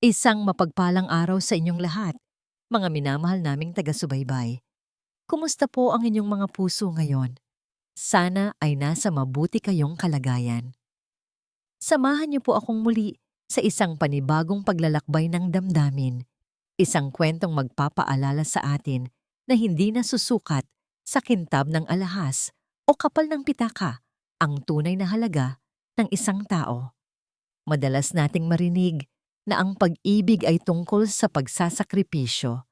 Isang mapagpalang araw sa inyong lahat, mga minamahal naming taga-subaybay. Kumusta po ang inyong mga puso ngayon? Sana ay nasa mabuti kayong kalagayan. Samahan niyo po akong muli sa isang panibagong paglalakbay ng damdamin, isang kwentong magpapaalala sa atin na hindi nasusukat sa kintab ng alahas o kapal ng pitaka ang tunay na halaga ng isang tao. Madalas nating marinig na ang pag-ibig ay tungkol sa pagsasakripisyo,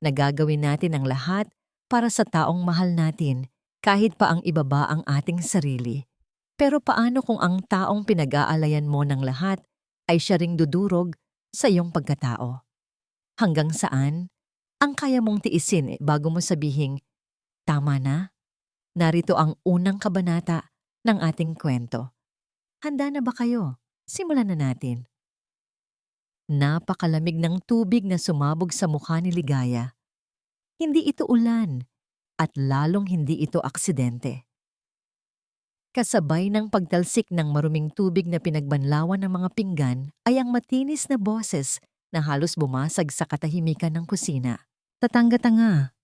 na gagawin natin ang lahat para sa taong mahal natin kahit pa ang ibaba ang ating sarili. Pero paano kung ang taong pinag-aalayan mo ng lahat ay siya ring dudurog sa iyong pagkatao? Hanggang saan ang kaya mong tiisin bago mo sabihing, tama na? Narito ang unang kabanata ng ating kwento. Handa na ba kayo? Simulan na natin. Napakalamig ng tubig na sumabog sa mukha ni Ligaya. Hindi ito ulan at lalong hindi ito aksidente. Kasabay ng pagtalsik ng maruming tubig na pinagbanlawan ng mga pinggan ay ang matinis na boses na halos bumasag sa katahimikan ng kusina. Tatanga-tanga.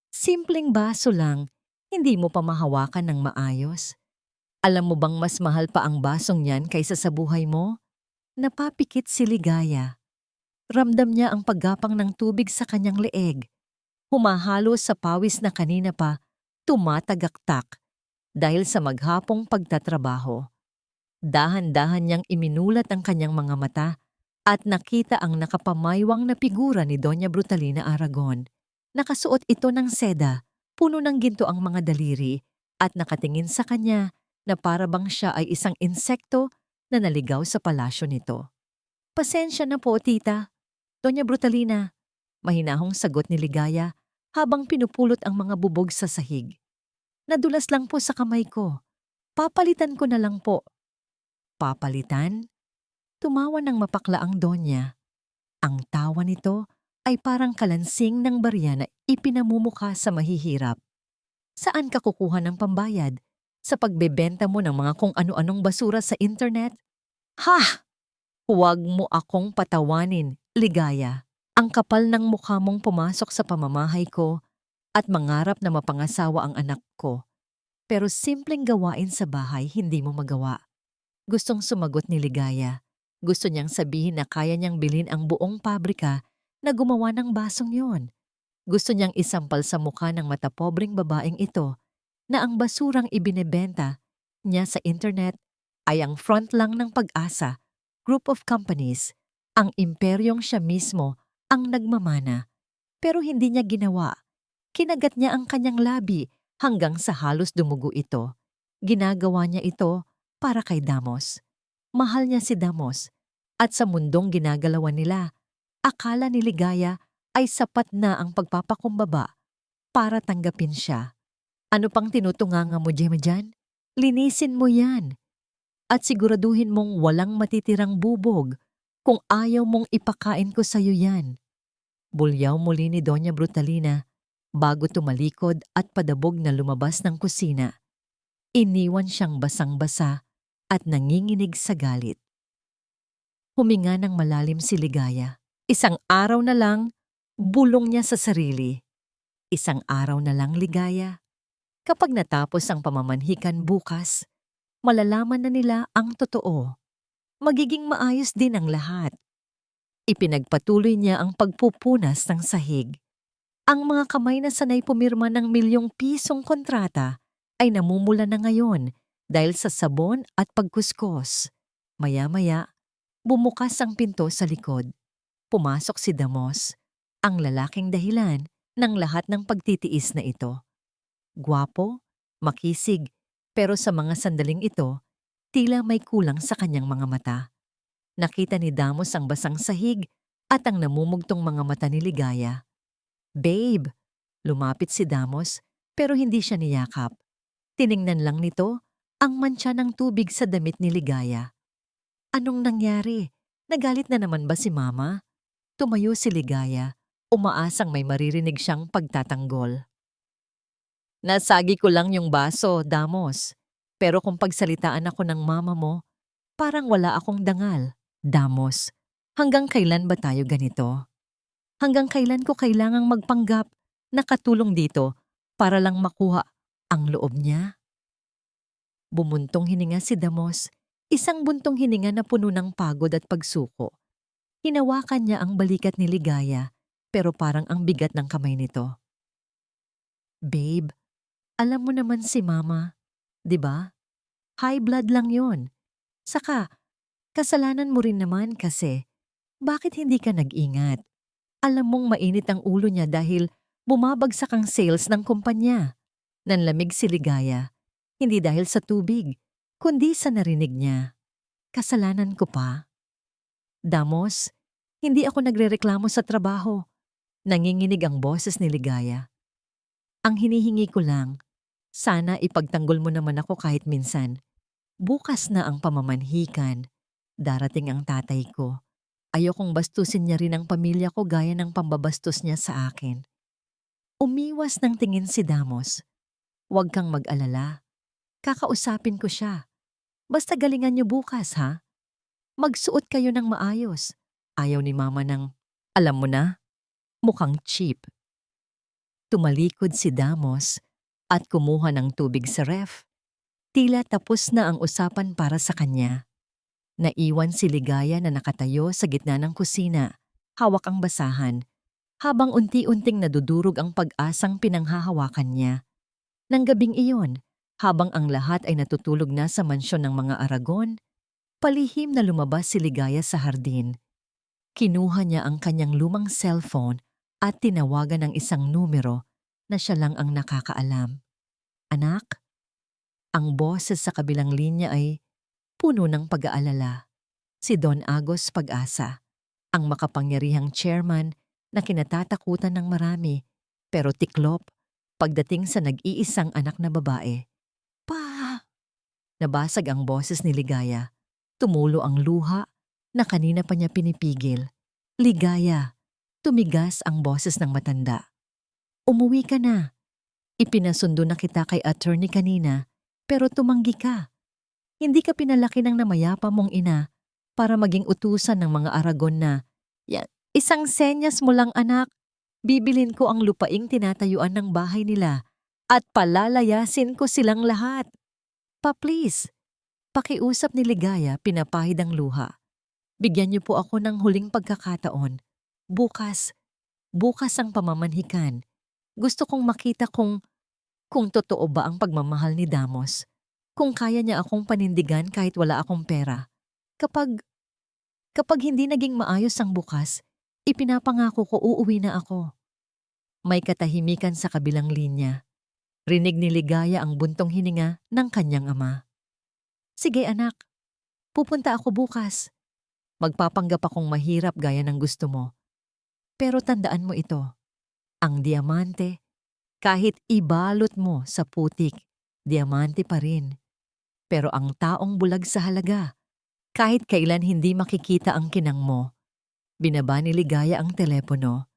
Simpleng baso lang, hindi mo pa mahawakan ng maayos. Alam mo bang mas mahal pa ang basong yan kaysa sa buhay mo? Napapikit si Ligaya. Ramdam niya ang paggapang ng tubig sa kanyang leeg. Humahalo sa pawis na kanina pa tumatagaktak dahil sa maghapong pagtatrabaho. Dahan-dahan niyang iminulat ang kanyang mga mata at nakita ang nakapamaywang na figura ni Doña Brutalina Aragon. Nakasuot ito ng seda, puno ng ginto ang mga daliri at nakatingin sa kanya na para bang siya ay isang insekto na naligaw sa palasyo nito. Pasensya na po, tita. Doña Brutalina, mahinahong sagot ni Ligaya habang pinupulot ang mga bubog sa sahig. Nadulas lang po sa kamay ko. Papalitan ko na lang po. Papalitan? Tumawa ng mapakla ang Donya. Ang tawa nito ay parang kalansing ng barya na ipinamumukha sa mahihirap. Saan ka kukuha ng pambayad? Sa pagbebenta mo ng mga kung ano-anong basura sa internet? Ha! Huwag mo akong patawanin, Ligaya. Ang kapal ng mukha mong pumasok sa pamamahay ko at mangarap na mapangasawa ang anak ko. Pero simpleng gawain sa bahay hindi mo magawa. Gustong sumagot ni Ligaya. Gusto niyang sabihin na kaya niyang bilhin ang buong pabrika na gumawa ng basong yon. Gusto niyang isampal sa mukha ng matapobreng babaeng ito na ang basurang ibinebenta niya sa internet ay ang front lang ng Pag-asa, group of companies, ang imperyong siya mismo ang nagmamana. Pero hindi niya ginawa. Kinagat niya ang kanyang labi hanggang sa halos dumugo ito. Ginagawa niya ito para kay Damos. Mahal niya si Damos. At sa mundong ginagalawan nila, akala ni Ligaya ay sapat na ang pagpapakumbaba para tanggapin siya. Ano pang tinutunganga mo, Gemma, dyan? Linisin mo yan. At siguraduhin mong walang matitirang bubog kung ayaw mong ipakain ko sa'yo yan. Bulyaw muli ni Doña Brutalina bago tumalikod at padabog na lumabas ng kusina. Iniwan siyang basang-basa at nanginginig sa galit. Huminga ng malalim si Ligaya. Isang araw na lang, bulong niya sa sarili. Isang araw na lang, Ligaya. Kapag natapos ang pamamanhikan bukas, malalaman na nila ang totoo. Magiging maayos din ang lahat. Ipinagpatuloy niya ang pagpupunas ng sahig. Ang mga kamay na sanay pumirma ng milyong-pisong kontrata ay namumula na ngayon dahil sa sabon at pagkuskos. Maya-maya, bumukas ang pinto sa likod. Pumasok si Damos, ang lalaking dahilan ng lahat ng pagtitiis na ito. Gwapo, makisig, pero sa mga sandaling ito, tila may kulang sa kanyang mga mata. Nakita ni Damos ang basang sahig at ang namumugtong mga mata ni Ligaya. Babe! Lumapit si Damos pero hindi siya niyakap. Tiningnan lang nito ang mantsa ng tubig sa damit ni Ligaya. Anong nangyari? Nagalit na naman ba si Mama? Tumayo si Ligaya, umaasang may maririnig siyang pagtatanggol. Nasagi ko lang yung baso, Damos. Pero kung pagsalitaan ako ng mama mo, parang wala akong dangal, Damos. Hanggang kailan ba tayo ganito? Hanggang kailan ko kailangang magpanggap na katulong dito para lang makuha ang loob niya? Bumuntong hininga si Damos, isang buntong hininga na puno ng pagod at pagsuko. Hinawakan niya ang balikat ni Ligaya, pero parang ang bigat ng kamay nito. Babe, alam mo naman si Mama, 'di ba? High blood lang 'yon. Saka, kasalanan mo rin naman kasi bakit hindi ka nag-ingat? Alam mong mainit ang ulo niya dahil bumabagsak ang sales ng kumpanya. Nanlamig si Ligaya, hindi dahil sa tubig, kundi sa narinig niya. Kasalanan ko pa? Damos, hindi ako nagrereklamo sa trabaho. Nanginginig ang boses ni Ligaya. Ang hinihingi ko lang, sana ipagtanggol mo naman ako kahit minsan. Bukas na ang pamamanhikan. Darating ang tatay ko. Ayokong bastusin niya rin ang pamilya ko gaya ng pambabastos niya sa akin. Umiwas ng tingin si Damos. Huwag kang mag-alala. Kakausapin ko siya. Basta galingan niyo bukas, ha? Magsuot kayo ng maayos. Ayaw ni Mama ng, alam mo na, mukhang cheap. Tumalikod si Damos at kumuha ng tubig sa ref. Tila tapos na ang usapan para sa kanya. Naiwan si Ligaya na nakatayo sa gitna ng kusina, hawak ang basahan, habang unti-unting nadudurog ang pag-asang pinanghahawakan niya. Nang gabing iyon, habang ang lahat ay natutulog na sa mansyon ng mga Aragon, palihim na lumabas si Ligaya sa hardin. Kinuha niya ang kanyang lumang cellphone at tinawagan ng isang numero na siya lang ang nakakaalam. Anak? Ang boses sa kabilang linya ay puno ng pag-aalala. Si Don Agos Pag-asa, ang makapangyarihang chairman na kinatatakutan ng marami, pero tiklop pagdating sa nag-iisang anak na babae. Pa! Nabasag ang boses ni Ligaya. Tumulo ang luha na kanina pa niya pinipigil. Ligaya! Tumigas ang boses ng matanda. Umuwi ka na. Ipinasundo na kita kay attorney kanina, pero tumanggi ka. Hindi ka pinalaki ng namayapa mong ina para maging utusan ng mga Aragon na, isang senyas mo lang anak, bibilin ko ang lupaing tinatayuan ng bahay nila at palalayasin ko silang lahat. Pa-please, pakiusap ni Ligaya pinapahid ang luha. Bigyan niyo po ako ng huling pagkakataon. Bukas ang pamamanhikan. Gusto kong makita kung totoo ba ang pagmamahal ni Damos. Kung kaya niya akong panindigan kahit wala akong pera. Kapag hindi naging maayos ang bukas, ipinapangako ko uuwi na ako. May katahimikan sa kabilang linya. Rinig ni Ligaya ang buntong hininga ng kanyang ama. Sige anak, pupunta ako bukas. Magpapanggap akong mahirap gaya ng gusto mo. Pero tandaan mo ito, ang diamante, kahit ibalot mo sa putik, diamante pa rin. Pero ang taong bulag sa halaga, kahit kailan hindi makikita ang kinang mo. Binaba ni Ligaya ang telepono.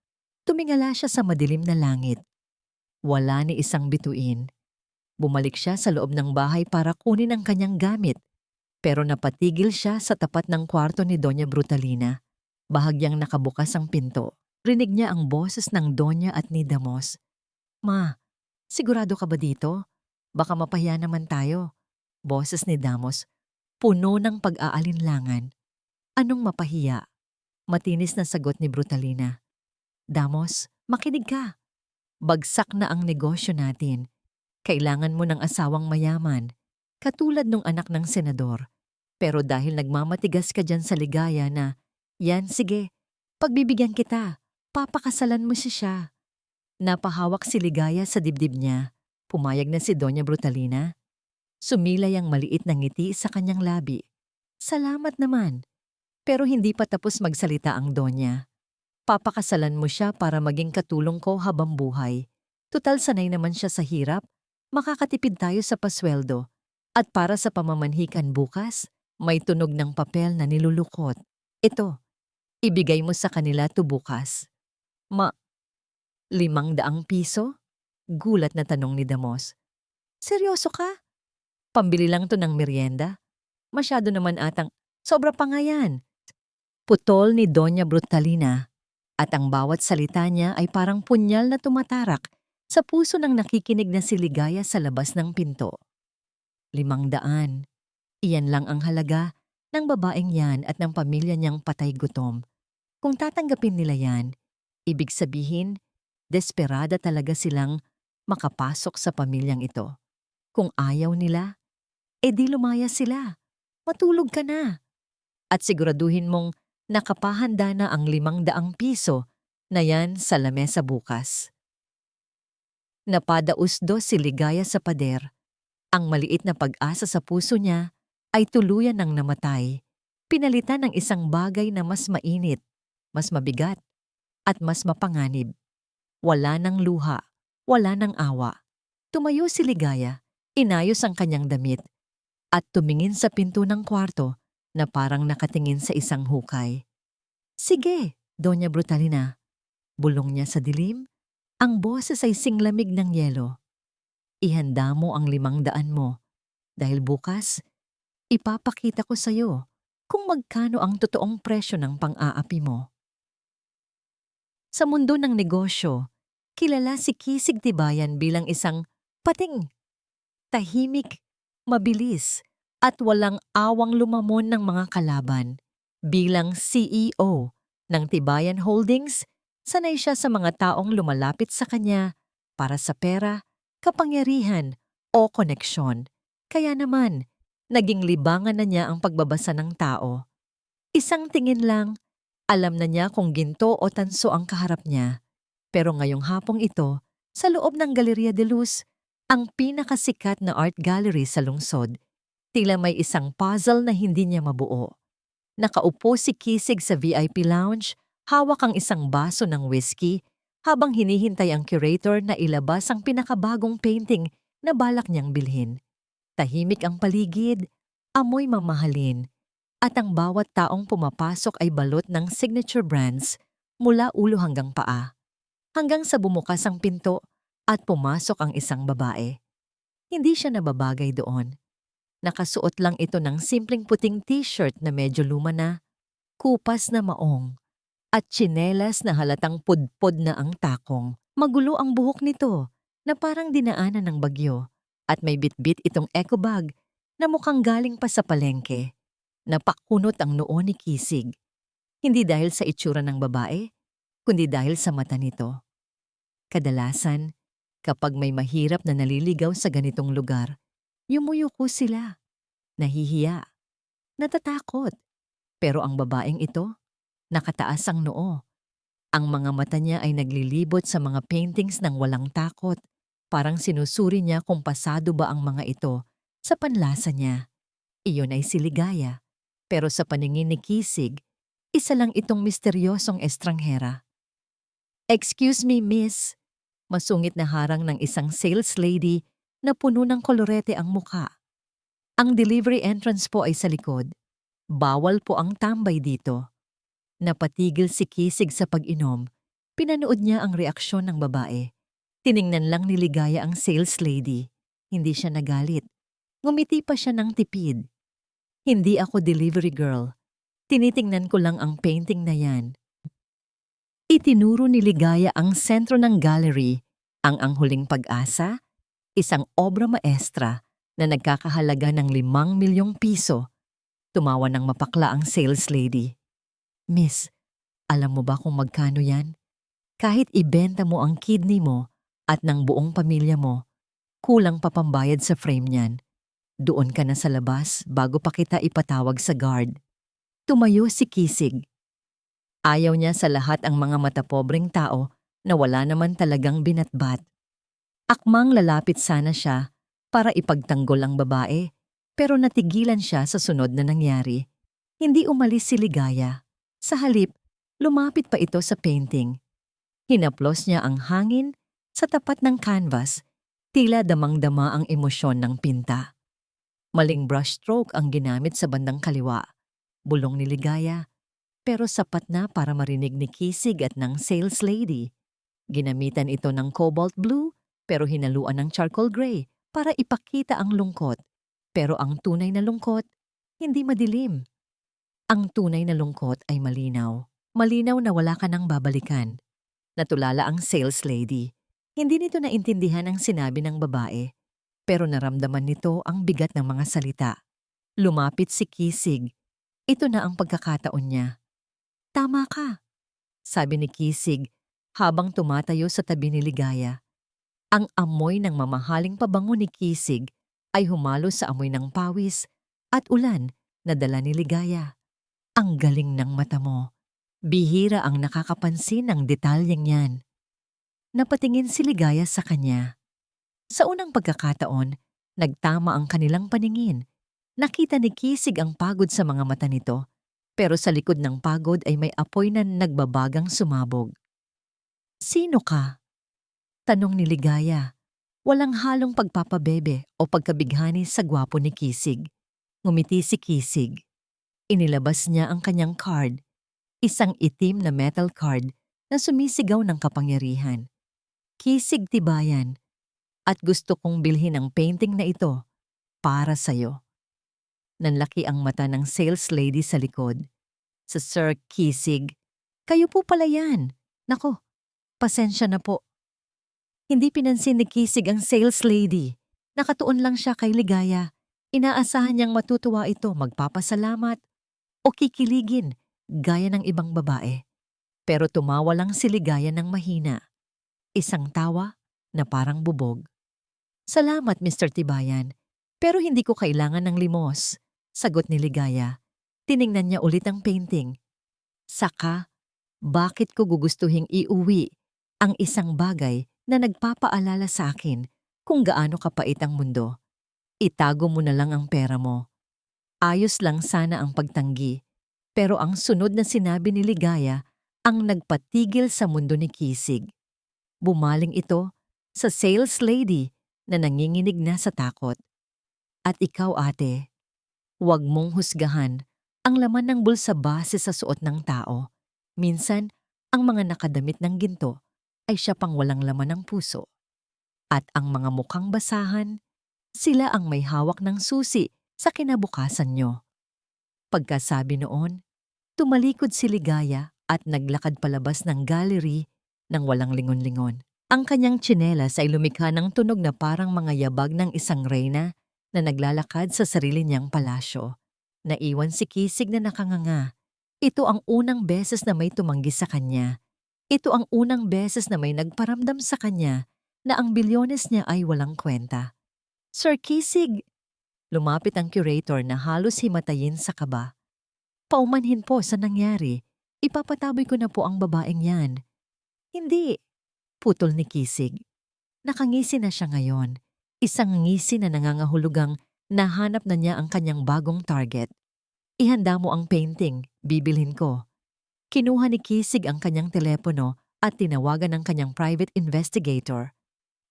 Tumingala siya sa madilim na langit. Wala ni isang bituin. Bumalik siya sa loob ng bahay para kunin ang kanyang gamit. Pero napatigil siya sa tapat ng kwarto ni Doña Brutalina. Bahagyang nakabukas ang pinto. Rinig niya ang boses ng Doña at ni Damos. Ma, sigurado ka ba dito? Baka mapahiya naman tayo. Boses ni Damos, puno ng pag-aalinlangan. Anong mapahiya? Matinis na sagot ni Brutalina. Damos, makinig ka. Bagsak na ang negosyo natin. Kailangan mo ng asawang mayaman, katulad nung anak ng senador. Pero dahil nagmamatigas ka dyan sa Ligaya na, yan sige, pagbibigyan kita, papakasalan mo siya. Napahawak si Ligaya sa dibdib niya. Pumayag na si Doña Brutalina. Sumilay ang maliit na ngiti sa kanyang labi. Salamat naman. Pero hindi pa tapos magsalita ang Doña. Papakasalan mo siya para maging katulong ko habang buhay. Tutal sanay naman siya sa hirap. Makakatipid tayo sa pasweldo. At para sa pamamanhikan bukas, may tunog ng papel na nilulukot. Ito, ibigay mo sa kanila to bukas. 500 piso? Gulat na tanong ni Damos. Seryoso ka? Pambili lang to ng merienda? Masyado naman atang, sobra pa nga yan. Putol ni Doña Brutalina at ang bawat salita niya ay parang punyal na tumatarak sa puso ng nakikinig na si Ligaya sa labas ng pinto. 500. Iyan lang ang halaga ng babaeng yan at ng pamilya niyang patay gutom. Kung tatanggapin nila yan, ibig sabihin, desperada talaga silang makapasok sa pamilyang ito. Kung ayaw nila, edi lumaya sila. Matulog ka na. At siguraduhin mong nakapahanda na ang 500 piso na yan sa lamesa bukas. Napadausdo si Ligaya sa pader. Ang maliit na pag-asa sa puso niya ay tuluyan ng namatay, pinalitan ng isang bagay na mas mainit, mas mabigat, at mas mapanganib. Wala ng luha, wala ng awa. Tumayo si Ligaya, inayos ang kanyang damit, at tumingin sa pinto ng kwarto na parang nakatingin sa isang hukay. Sige, Doña Brutalina. Bulong niya sa dilim, ang boses ay singlamig ng yelo. Ihanda mo ang 500 mo, dahil bukas, ipapakita ko sa'yo kung magkano ang totoong presyo ng pang-aapi mo. Sa mundo ng negosyo, kilala si Kisig Tibayan bilang isang pating, tahimik, mabilis, at walang awang lumamon ng mga kalaban. Bilang CEO ng Tibayan Holdings, sanay siya sa mga taong lumalapit sa kanya para sa pera, kapangyarihan o koneksyon. Kaya naman, naging libangan na niya ang pagbabasa ng tao. Isang tingin lang, alam na niya kung ginto o tanso ang kaharap niya. Pero ngayong hapong ito, sa loob ng Galleria de Luz, ang pinakasikat na art gallery sa lungsod, tila may isang puzzle na hindi niya mabuo. Nakaupo si Kisig sa VIP lounge, hawak ang isang baso ng whiskey, habang hinihintay ang curator na ilabas ang pinakabagong painting na balak niyang bilhin. Tahimik ang paligid, amoy mamahalin, at ang bawat taong pumapasok ay balot ng signature brands mula ulo hanggang paa. Hanggang sa bumukas ang pinto at pumasok ang isang babae. Hindi siya nababagay doon. Nakasuot lang ito ng simpleng puting t-shirt na medyo luma na, kupas na maong, at tsinelas na halatang pudpod na ang takong. Magulo ang buhok nito na parang dinaanan ng bagyo, at may bitbit itong eco bag na mukhang galing pa sa palengke. Napakunot ang noo ni Kisig. Hindi dahil sa itsura ng babae, kundi dahil sa mata nito. Kadalasan, kapag may mahirap na naliligaw sa ganitong lugar, yumuyuko sila, nahihiya, natatakot. Pero ang babaeng ito, nakataas ang noo. Ang mga mata niya ay naglilibot sa mga paintings ng walang takot. Parang sinusuri niya kung pasado ba ang mga ito sa panlasa niya. Iyon ay si Ligaya. Pero sa paningin ni Kisig, isa lang itong misteryosong estranghera. Excuse me, miss. Masungit na harang ng isang sales lady na puno ng kolorete ang mukha. Ang delivery entrance po ay sa likod. Bawal po ang tambay dito. Napatigil si Kisig sa pag-inom. Pinanood niya ang reaksyon ng babae. Tiningnan lang ni Ligaya ang sales lady. Hindi siya nagalit. Ngumiti pa siya ng tipid. Hindi ako delivery girl. Tinitingnan ko lang ang painting na yan. Itinuro ni Ligaya ang sentro ng gallery, ang Huling Pag-asa, isang obra maestra na nagkakahalaga ng 5 milyong piso. Tumawa ng mapakla ang sales lady. Miss, alam mo ba kung magkano yan? Kahit ibenta mo ang kidney mo at ng buong pamilya mo, kulang pa pambayad sa frame niyan. Doon ka na sa labas bago pa kita ipatawag sa guard. Tumayo si Kisig. Ayaw niya sa lahat ang mga matapobreng tao na wala naman talagang binatbat. Akmang lalapit sana siya para ipagtanggol ang babae, pero natigilan siya sa sunod na nangyari. Hindi umalis si Ligaya. Sa halip, lumapit pa ito sa painting. Hinaplos niya ang hangin sa tapat ng canvas, tila damang-dama ang emosyon ng pinta. Maling brushstroke ang ginamit sa bandang kaliwa. Bulong ni Ligaya, pero sapat na para marinig ni Kisig at ng sales lady. Ginamitan ito ng cobalt blue, pero hinaluan ng charcoal gray para ipakita ang lungkot. Pero ang tunay na lungkot, hindi madilim. Ang tunay na lungkot ay malinaw. Malinaw na wala ka nang babalikan. Natulala ang sales lady. Hindi nito naintindihan ang sinabi ng babae, pero naramdaman nito ang bigat ng mga salita. Lumapit si Kisig. Ito na ang pagkakataon niya. Tama ka, sabi ni Kisig habang tumatayo sa tabi ni Ligaya. Ang amoy ng mamahaling pabango ni Kisig ay humalo sa amoy ng pawis at ulan na dala ni Ligaya. Ang galing ng mata mo. Bihira ang nakakapansin ng detalyeng yan. Napatingin si Ligaya sa kanya. Sa unang pagkakataon, nagtama ang kanilang paningin. Nakita ni Kisig ang pagod sa mga mata nito, pero sa likod ng pagod ay may apoy na nagbabagang sumabog. Sino ka? Tanong ni Ligaya. Walang halong pagpapabebe o pagkabighani sa gwapo ni Kisig. Ngumiti si Kisig. Inilabas niya ang kanyang card. Isang itim na metal card na sumisigaw ng kapangyarihan. Kisig Tibayan, at gusto kong bilhin ang painting na ito para sa'yo. Nanlaki ang mata ng sales lady sa likod. Sa Sir Kisig, kayo po pala yan. Nako, pasensya na po. Hindi pinansin ni Kisig ang sales lady. Nakatuon lang siya kay Ligaya. Inaasahan niyang matutuwa ito, magpapasalamat o kikiligin gaya ng ibang babae. Pero tumawa lang si Ligaya ng mahina. Isang tawa na parang bubog. Salamat, Mr. Tibayan, pero hindi ko kailangan ng limos, sagot ni Ligaya. Tiningnan niya ulit ang painting. Saka, bakit ko gugustuhing iuwi ang isang bagay na nagpapaalala sa akin kung gaano kapait ang mundo? Itago mo na lang ang pera mo. Ayos lang sana ang pagtanggi. Pero ang sunod na sinabi ni Ligaya ang nagpatigil sa mundo ni Kisig. Bumaling ito sa sales lady na nanginginig na sa takot. At ikaw, ate, huwag mong husgahan ang laman ng bulsa base sa suot ng tao. Minsan, ang mga nakadamit ng ginto ay siya pang walang laman ng puso. At ang mga mukhang basahan, sila ang may hawak ng susi sa kinabukasan nyo. Pagkasabi noon, tumalikod si Ligaya at naglakad palabas ng gallery nang walang lingon-lingon. Ang kanyang tsinelas ay lumikha ng tunog na parang mga yabag ng isang reyna na naglalakad sa sarili niyang palasyo. Naiwan si Kisig na nakanganga. Ito ang unang beses na may tumanggi sa kanya. Ito ang unang beses na may nagparamdam sa kanya na ang bilyones niya ay walang kwenta. Sir Kisig! Lumapit ang curator na halos himatayin sa kaba. Paumanhin po sa nangyari. Ipapataboy ko na po ang babaeng yan. Hindi, putol ni Kisig. Nakangisi na siya ngayon. Isang ngisi na nangangahulugang nahanap na niya ang kanyang bagong target. Ihanda mo ang painting, bibilhin ko. Kinuha ni Kisig ang kanyang telepono at tinawagan ang kanyang private investigator.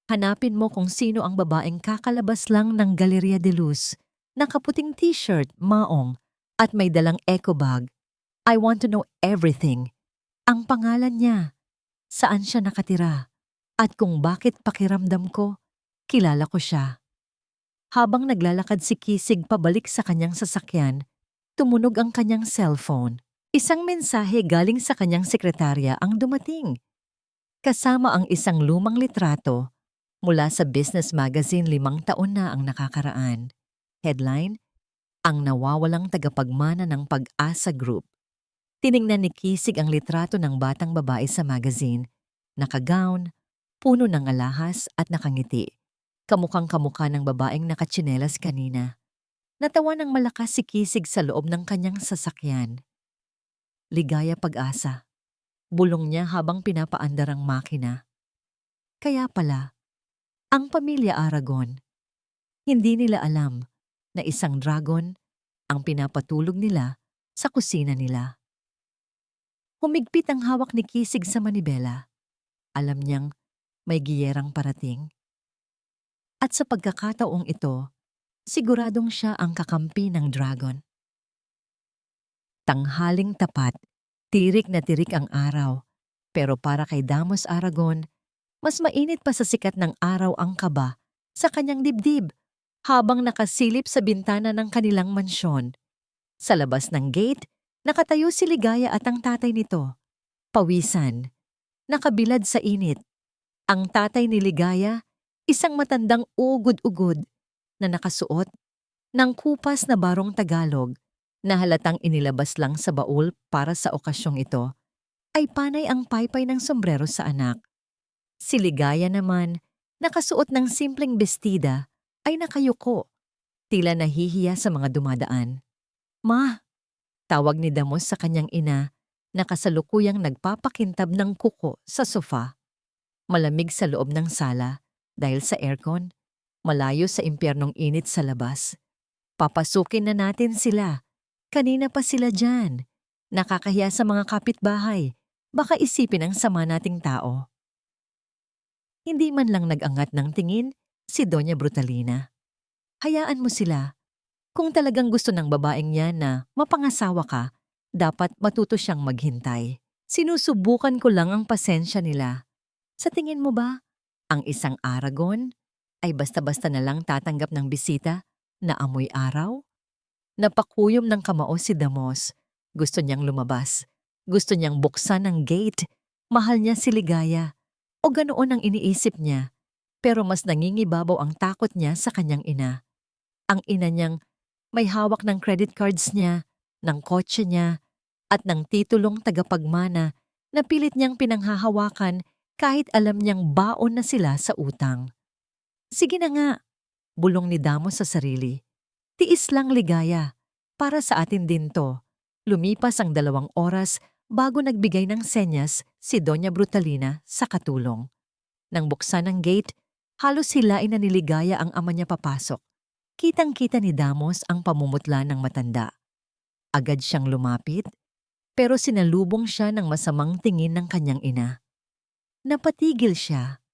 Hanapin mo kung sino ang babaeng kakalabas lang ng Galleria de Luz, nakaputing t-shirt, maong, at may dalang eco bag. I want to know everything. Ang pangalan niya, saan siya nakatira, at kung bakit pakiramdam ko, kilala ko siya. Habang naglalakad si Kisig pabalik sa kanyang sasakyan, tumunog ang kanyang cellphone. Isang mensahe galing sa kanyang sekretarya ang dumating. Kasama ang isang lumang litrato mula sa business magazine 5 taon na ang nakakaraan. Headline, Ang nawawalang tagapagmana ng Pag-asa Group. Tiningnan ni Kisig ang litrato ng batang babae sa magazine. Nakagown, puno ng alahas at nakangiti. Kamukhang kamukha ng babaeng nakatsinelas kanina. Natawa ng malakas si Kisig sa loob ng kanyang sasakyan. Ligaya Pag-asa. Bulong niya habang pinapaandar ang makina. Kaya pala, ang pamilya Aragon, hindi nila alam na isang dragon ang pinapatulog nila sa kusina nila. Humigpit ang hawak ni Kisig sa manibela. Alam niyang may giyerang parating. At sa pagkakataong ito, siguradong siya ang kakampi ng dragon. Tanghaling tapat, tirik na tirik ang araw. Pero para kay Damos Aragon, mas mainit pa sa sikat ng araw ang kaba sa kanyang dibdib habang nakasilip sa bintana ng kanilang mansyon. Sa labas ng gate, Nakatayo si Ligaya at ang tatay nito. Pawisan. Nakabilad sa init. Ang tatay ni Ligaya, isang matandang ugod-ugod na nakasuot ng kupas na barong Tagalog na halatang inilabas lang sa baul para sa okasyong ito, ay panay ang paypay ng sombrero sa anak. Si Ligaya naman, nakasuot ng simpleng bestida, ay nakayuko, tila nahihiya sa mga dumadaan. "Ma," tawag ni Damos sa kanyang ina na kasalukuyang nagpapakintab ng kuko sa sofa. Malamig sa loob ng sala dahil sa aircon, malayo sa impyernong init sa labas. "Papasukin na natin sila. Kanina pa sila dyan. Nakakahiya sa mga kapitbahay. Baka isipin ang sama nating tao." Hindi man lang nag-angat ng tingin si Doña Brutalina. "Hayaan mo sila. Kung talagang gusto ng babaeng yan na mapangasawa ka, dapat matuto siyang maghintay. Sinusubukan ko lang ang pasensya nila. Sa tingin mo ba, ang isang Aragon ay basta-basta na lang tatanggap ng bisita na amoy araw?" Napakuyom ng kamao si Damos. Gusto niyang lumabas. Gusto niyang buksan ang gate. Mahal niya si Ligaya. O ganoon ang iniisip niya. Pero mas nangingibabaw ang takot niya sa kanyang ina. Ang ina niyang may hawak ng credit cards niya, ng kotse niya, at ng titulong tagapagmana na pilit niyang pinanghahawakan kahit alam niyang baon na sila sa utang. "Sige na nga," bulong ni Damos sa sarili. "Tiis lang, Ligaya. Para sa atin din to." Lumipas ang 2 oras bago nagbigay ng senyas si Doña Brutalina sa katulong. Nang buksan ang gate, halos hilain na ni Ligaya ang ama niya papasok. Kitang-kita ni Damos ang pamumutla ng matanda. Agad siyang lumapit, pero sinalubong siya ng masamang tingin ng kanyang ina. Napatigil siya.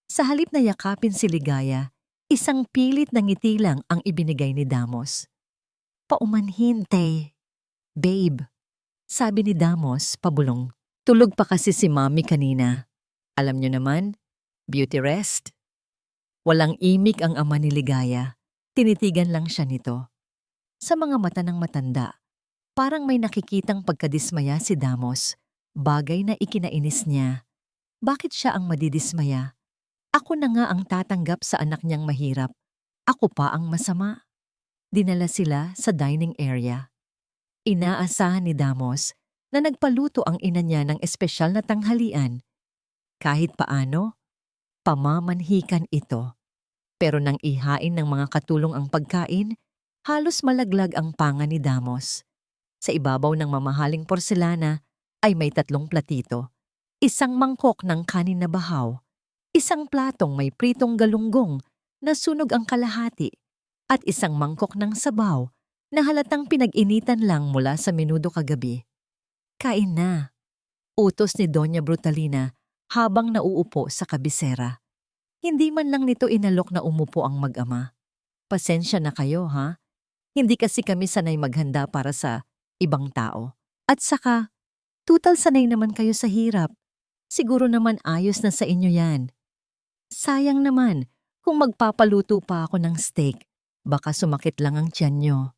Sa halip na yakapin si Ligaya, isang pilit na ngiti lang ang ibinigay ni Damos. "Paumanhin, te." "Babe," sabi ni Damos pabulong. "Tulog pa kasi si Mami kanina. Alam niyo naman, beauty rest." Walang imik ang ama ni Ligaya. Tinitigan lang siya nito. Sa mga mata ng matanda, parang may nakikitang pagkadismaya si Damos. Bagay na ikinainis niya. Bakit siya ang madidismaya? Ako na nga ang tatanggap sa anak niyang mahirap. Ako pa ang masama. Dinala sila sa dining area. Inaasahan ni Damos na nagpaluto ang ina niya ng espesyal na tanghalian. Kahit paano, pamamanhikan ito. Pero nang ihain ng mga katulong ang pagkain, halos malaglag ang panga ni Damos. Sa ibabaw ng mamahaling porselana ay may 3 platito. Isang mangkok ng kanin na bahaw, isang platong may pritong galunggong na sunog ang kalahati, at isang mangkok ng sabaw na halatang pinag-initan lang mula sa menudo kagabi. "Kain na," utos ni Doña Brutalina habang nauupo sa kabisera. Hindi man lang nito inalok na umupo ang mag-ama. "Pasensya na kayo, ha? Hindi kasi kami sanay maghanda para sa ibang tao. At saka, tutal sanay naman kayo sa hirap. Siguro naman ayos na sa inyo yan. Sayang naman kung magpapaluto pa ako ng steak. Baka sumakit lang ang tiyan nyo."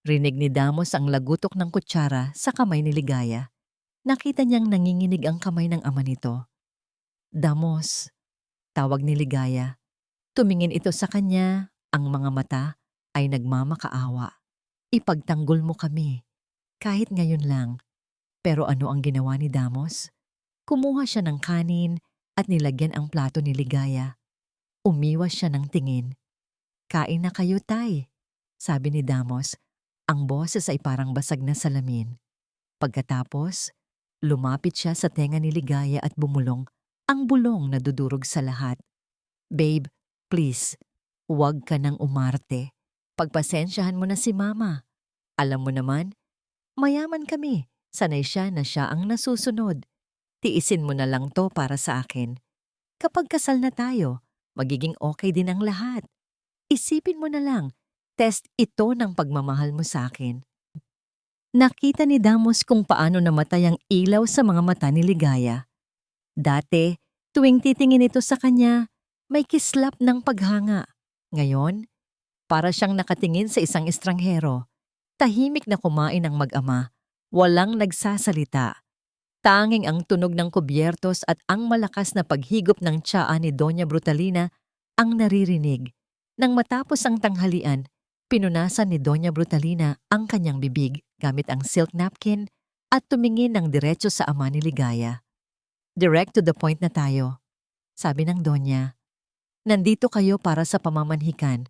Rinig ni Damos ang lagutok ng kutsara sa kamay ni Ligaya. Nakita niyang nanginginig ang kamay ng ama nito. "Damos," tawag ni Ligaya. Tumingin ito sa kanya, ang mga mata ay nagmamakaawa. "Ipagtanggol mo kami, kahit ngayon lang." Pero ano ang ginawa ni Damos? Kumuha siya ng kanin at nilagyan ang plato ni Ligaya. Umiwas siya ng tingin. "Kain na kayo, tay," sabi ni Damos. Ang boses ay parang basag na salamin. Pagkatapos, lumapit siya sa tenga ni Ligaya at bumulong, ang bulong na dudurog sa lahat. "Babe, please, huwag ka nang umarte. Pagpasensyahan mo na si Mama. Alam mo naman, mayaman kami. Sanay siya na siya ang nasusunod. Tiisin mo na lang to para sa akin. Kapag kasal na tayo, magiging okay din ang lahat. Isipin mo na lang, test ito ng pagmamahal mo sa akin." Nakita ni Damos kung paano namatay ang ilaw sa mga mata ni Ligaya. Dati, tuwing titingin ito sa kanya, may kislap ng paghanga. Ngayon, para siyang nakatingin sa isang estranghero. Tahimik na kumain ang mag-ama, Walang nagsasalita. Tanging ang tunog ng kubyertos at ang malakas na paghigop ng tsaa ni Doña Brutalina ang naririnig. Nang matapos ang tanghalian, pinunasan ni Doña Brutalina ang kanyang bibig gamit ang silk napkin at tumingin ng diretso sa ama ni Ligaya. Direct to the point na tayo, sabi ng Donya. Nandito kayo para sa pamamanhikan,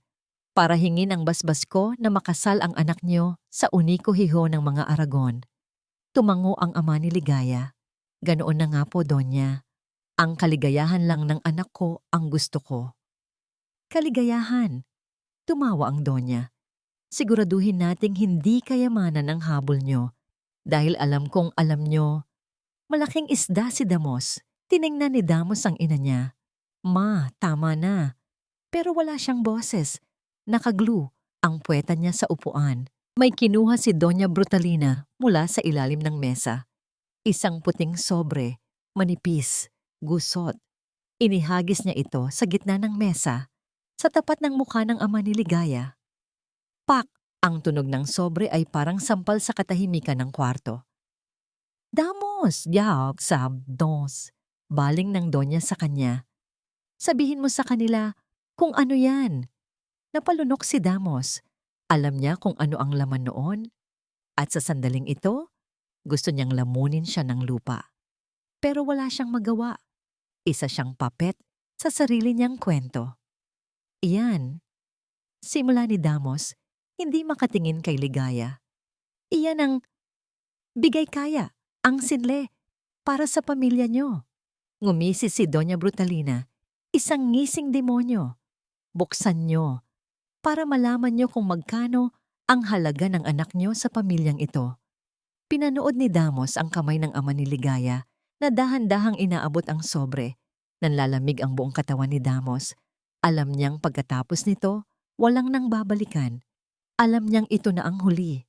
para hingin ang basbas ko na makasal ang anak niyo sa uniko hiho ng mga Aragon. Tumango ang ama ni Ligaya. Ganoon na nga po, Donya. Ang kaligayahan lang ng anak ko ang gusto ko. Kaligayahan, tumawa ang Donya. Siguraduhin nating hindi kayamanan ang habol nyo dahil alam kong alam nyo. Malaking isda si Damos. Tiningnan ni Damos ang ina niya. Ma, tama na. Pero wala siyang boses. Nakaglu ang puweta niya sa upuan. May kinuha si Doña Brutalina mula sa ilalim ng mesa. Isang puting sobre, manipis, gusot. Inihagis niya ito sa gitna ng mesa, sa tapat ng mukha ng ama ni Ligaya. Pak! Ang tunog ng sobre ay parang sampal sa katahimikan ng kwarto. Damos! Yaw! Sabdos! Baling ng Donya sa kanya. Sabihin mo sa kanila kung ano yan. Napalunok si Damos. Alam niya kung ano ang laman noon. At sa sandaling ito, gusto niyang lamunin siya ng lupa. Pero wala siyang magawa. Isa siyang papet sa sarili niyang kwento. Iyan. Simula ni Damos, hindi makatingin kay Ligaya. Iyan ang bigay kaya, ang sinle, para sa pamilya niyo. Ngumisi si Doña Brutalina, isang ngising demonyo. Buksan niyo, para malaman niyo kung magkano ang halaga ng anak niyo sa pamilyang ito. Pinanood ni Damos ang kamay ng ama ni Ligaya na dahan-dahang inaabot ang sobre. Nanlalamig ang buong katawan ni Damos. Alam niyang pagkatapos nito, walang nang babalikan. Alam niyang ito na ang huli.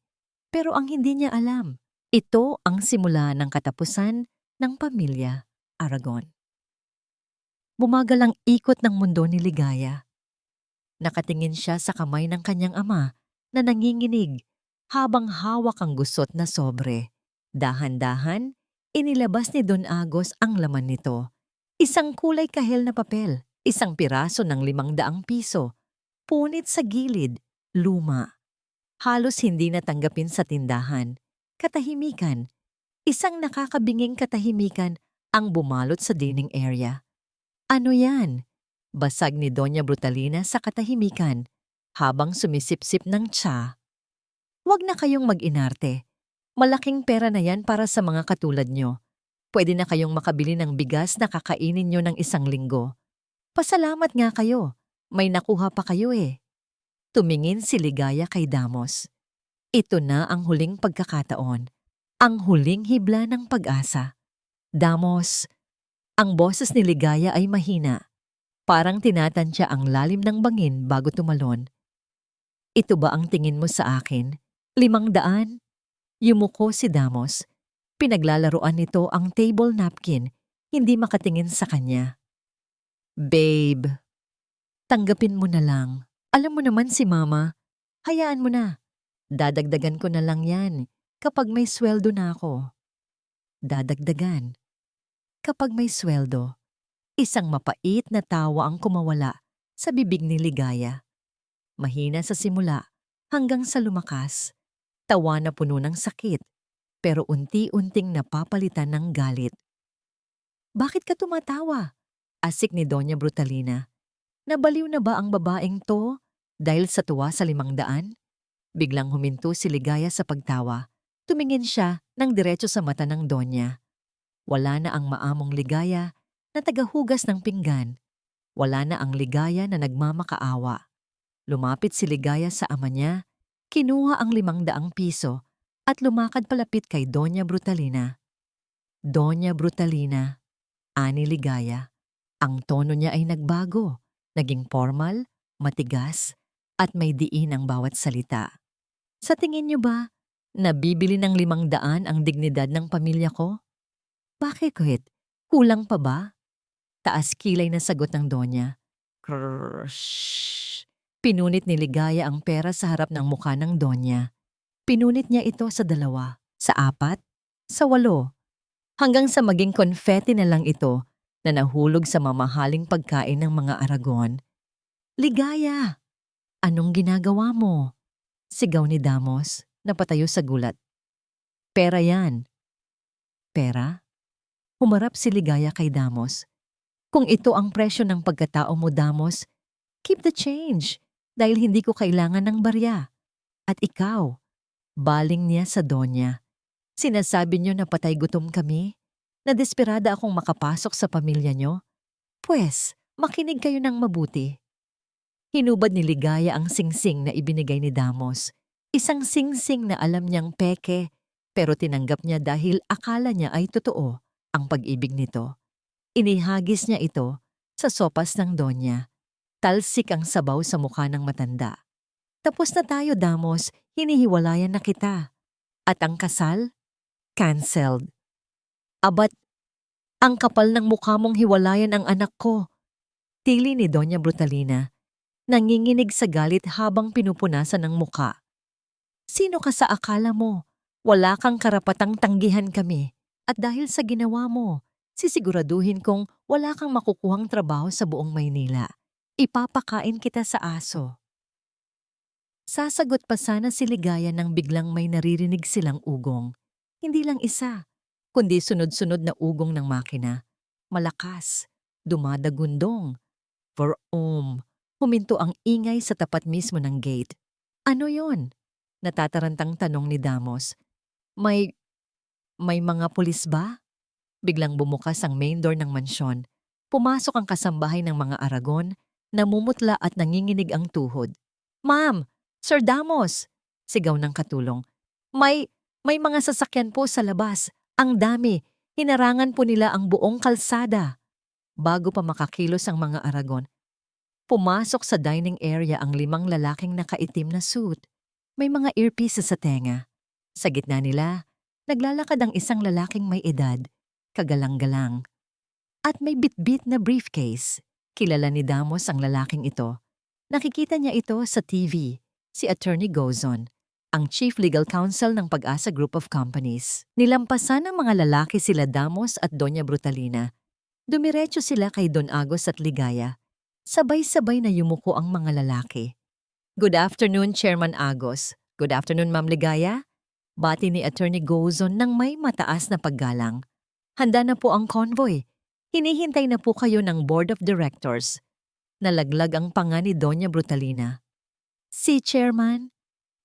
Pero ang hindi niya alam, ito ang simula ng katapusan ng pamilya Aragon. Bumagal ang ikot ng mundo ni Ligaya. Nakatingin siya sa kamay ng kanyang ama na nanginginig habang hawak ang gusot na sobre. Dahan-dahan, inilabas ni Don Agos ang laman nito. Isang kulay kahel na papel, isang piraso ng 500 piso, punit sa gilid, luma. Halos hindi natanggapin sa tindahan. Katahimikan, isang nakakabinging katahimikan ang bumalot sa dining area. Ano yan? Basag ni Doña Brutalina sa katahimikan habang sumisipsip ng tsa. Huwag na kayong mag-inarte. Malaking pera na yan para sa mga katulad nyo. Pwede na kayong makabili ng bigas na kakainin nyo ng 1 linggo. Pasalamat nga kayo. May nakuha pa kayo eh. Tumingin si Ligaya kay Damos. Ito na ang huling pagkakataon. Ang huling hibla ng pag-asa. Damos, ang boses ni Ligaya ay mahina. Parang tinatansya ang lalim ng bangin bago tumalon. Ito ba ang tingin mo sa akin? 500? Yumuko si Damos. Pinaglalaroan nito ang table napkin, hindi makatingin sa kanya. Babe, tanggapin mo na lang. Alam mo naman si Mama. Hayaan mo na. Dadagdagan ko na lang yan kapag may sweldo na ako. Dadagdagan. Kapag may sweldo. Isang mapait na tawa ang kumawala sa bibig ni Ligaya. Mahina sa simula hanggang sa lumakas. Tawa na puno ng sakit, pero unti-unting napapalitan ng galit. Bakit ka tumatawa? Asik ni Doña Brutalina. Nabaliw na ba ang babaeng to dahil sa tuwa sa 500? Biglang huminto si Ligaya sa pagtawa. Tumingin siya ng diretso sa mata ng Donya. Wala na ang maamong Ligaya na tagahugas ng pinggan. Wala na ang Ligaya na nagmamakaawa. Lumapit si Ligaya sa ama niya, kinuha ang 500 piso at lumakad palapit kay Doña Brutalina. Doña Brutalina, ani Ligaya. Ang tono niya ay nagbago, naging formal, matigas, at may diin ang bawat salita. Sa tingin niyo ba, nabibili ng 500 ang dignidad ng pamilya ko? Bakit? Kulang pa ba? Taas kilay na sagot ng Donya. Krrrsh. Pinunit ni Ligaya ang pera sa harap ng mukha ng Donya. Pinunit niya ito sa 2. sa 4, sa 8, hanggang sa maging konfeti na lang ito na nahulog sa mamahaling pagkain ng mga Aragon. Ligaya! Anong ginagawa mo? Sigaw ni Damos, napatayo sa gulat. Pera yan. Pera? Humarap si Ligaya kay Damos. Kung ito ang presyo ng pagkatao mo, Damos, keep the change dahil hindi ko kailangan ng barya. At ikaw, baling niya sa Donya. Sinasabi niyo na patay gutom kami? Na desperada akong makapasok sa pamilya niyo? Pwes, makinig kayo ng mabuti. Hinubad ni Ligaya ang singsing na ibinigay ni Damos. Isang singsing na alam niyang peke, pero tinanggap niya dahil akala niya ay totoo ang pag-ibig nito. Inihagis niya ito sa sopas ng Donya. Talsik ang sabaw sa mukha ng matanda. Tapos na tayo, Damos. Hinihiwalayan na kita. At ang kasal? Cancelled. Abat, ang kapal ng mukha mong hiwalayan ang anak ko. Tili ni Doña Brutalina. Nanginginig sa galit habang pinupunasan ng muka. Sino ka sa akala mo? Wala kang karapatang tanggihan kami. At dahil sa ginawa mo, sisiguraduhin kong wala kang makukuhang trabaho sa buong Maynila. Ipapakain kita sa aso. Sasagot pa sana si Ligaya nang biglang may naririnig silang ugong. Hindi lang isa, kundi sunod-sunod na ugong ng makina. Malakas, dumadagundong. Huminto ang ingay sa tapat mismo ng gate. Ano yon? Natatarantang tanong ni Damos. May mga pulis ba? Biglang bumukas ang main door ng mansyon. Pumasok ang kasambahay ng mga Aragon, namumutla at nanginginig ang tuhod. Ma'am! Sir Damos! Sigaw ng katulong. May mga sasakyan po sa labas. Ang dami. Hinarangan po nila ang buong kalsada. Bago pa makakilos ang mga Aragon, pumasok sa dining area ang 5 lalaking nakaitim na suit. May mga earpieces sa tenga. Sa gitna nila, naglalakad ang isang lalaking may edad, kagalang-galang. At may bitbit na briefcase. Kilala ni Damos ang lalaking ito. Nakikita niya ito sa TV, si Attorney Gozon, ang Chief Legal Counsel ng Pag-asa Group of Companies. Nilampasan ng mga lalaki sila Damos at Doña Brutalina. Dumiretso sila kay Don Agos at Ligaya. Sabay-sabay na yumuko ang mga lalaki. Good afternoon, Chairman Agos. Good afternoon, Ma'am Ligaya. Bati ni Attorney Gozon ng may mataas na paggalang. Handa na po ang convoy. Hinihintay na po kayo ng Board of Directors. Nalaglag ang panga ni Doña Brutalina. Si Chairman?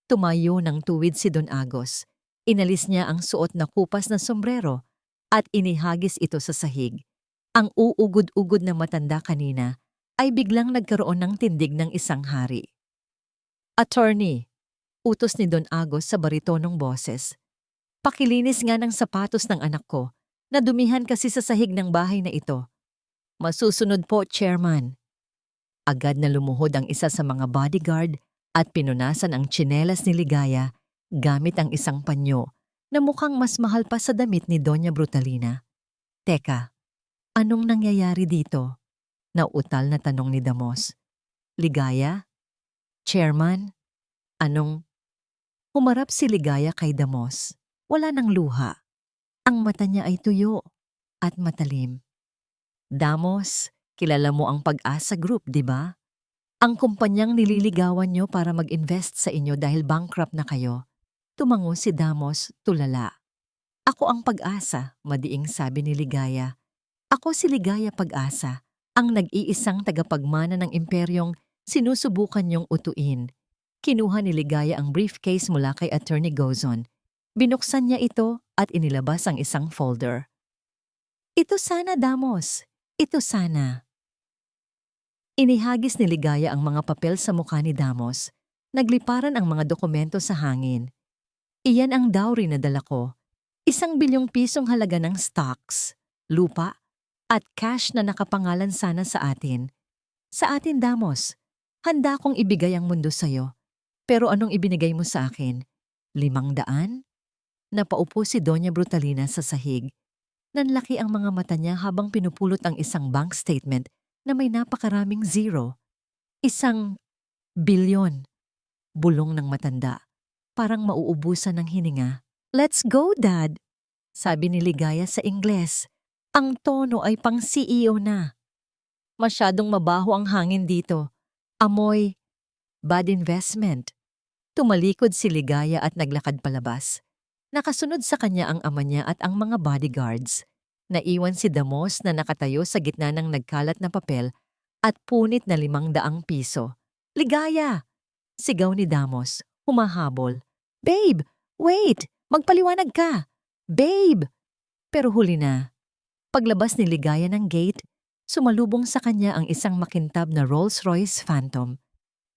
Tumayo ng tuwid si Don Agos. Inalis niya ang suot na kupas na sombrero at inihagis ito sa sahig. Ang uugod-ugod na matanda kanina ay biglang nagkaroon ng tindig ng isang hari. Attorney, utos ni Don Agos sa baritonong boses. Pakilinis nga ng sapatos ng anak ko na dumihan kasi sa sahig ng bahay na ito. Masusunod po, Chairman. Agad na lumuhod ang isa sa mga bodyguard at pinunasan ang tsinelas ni Ligaya gamit ang isang panyo na mukhang mas mahal pa sa damit ni Doña Brutalina. Teka, anong nangyayari dito? Nauutal na tanong ni Damos. Ligaya? Chairman? Anong? Humarap si Ligaya kay Damos. Wala nang luha. Ang mata niya ay tuyo at matalim. Damos, kilala mo ang Pag-asa Group, di ba? Ang kumpanyang nililigawan niyo para mag-invest sa inyo dahil bankrupt na kayo. Tumango si Damos, tulala. Ako ang Pag-asa, madiing sabi ni Ligaya. Ako si Ligaya Pag-asa, ang nag-iisang tagapagmana ng imperyong sinusubukan niyong utuin. Kinuha ni Ligaya ang briefcase mula kay Attorney Gozon. Binuksan niya ito at inilabas ang isang folder. Ito sana, Damos. Ito sana. Inihagis ni Ligaya ang mga papel sa mukha ni Damos. Nagliparan ang mga dokumento sa hangin. Iyan ang dowry na dala ko. 1 bilyong pisong halaga ng stocks, lupa, at cash na nakapangalan sana sa atin. Sa atin, Damos. Handa akong ibigay ang mundo sa'yo. Pero anong ibinigay mo sa akin? 500? Napaupo si Doña Brutalina sa sahig. Nanlaki ang mga mata niya habang pinupulot ang isang bank statement na may napakaraming zero. 1 bilyon. Bulong ng matanda. Parang mauubusan ng hininga. Let's go, Dad, sabi ni Ligaya sa Ingles. Ang tono ay pang CEO na. Masyadong mabaho ang hangin dito. Amoy, bad investment. Tumalikod si Ligaya at naglakad palabas. Nakasunod sa kanya ang ama niya at ang mga bodyguards. Naiwan si Damos na nakatayo sa gitna ng nagkalat na papel at punit na 500 piso. Ligaya! Sigaw ni Damos, humahabol. Babe! Wait! Magpaliwanag ka! Babe! Pero huli na. Paglabas ni Ligaya ng gate, sumalubong sa kanya ang isang makintab na Rolls-Royce Phantom.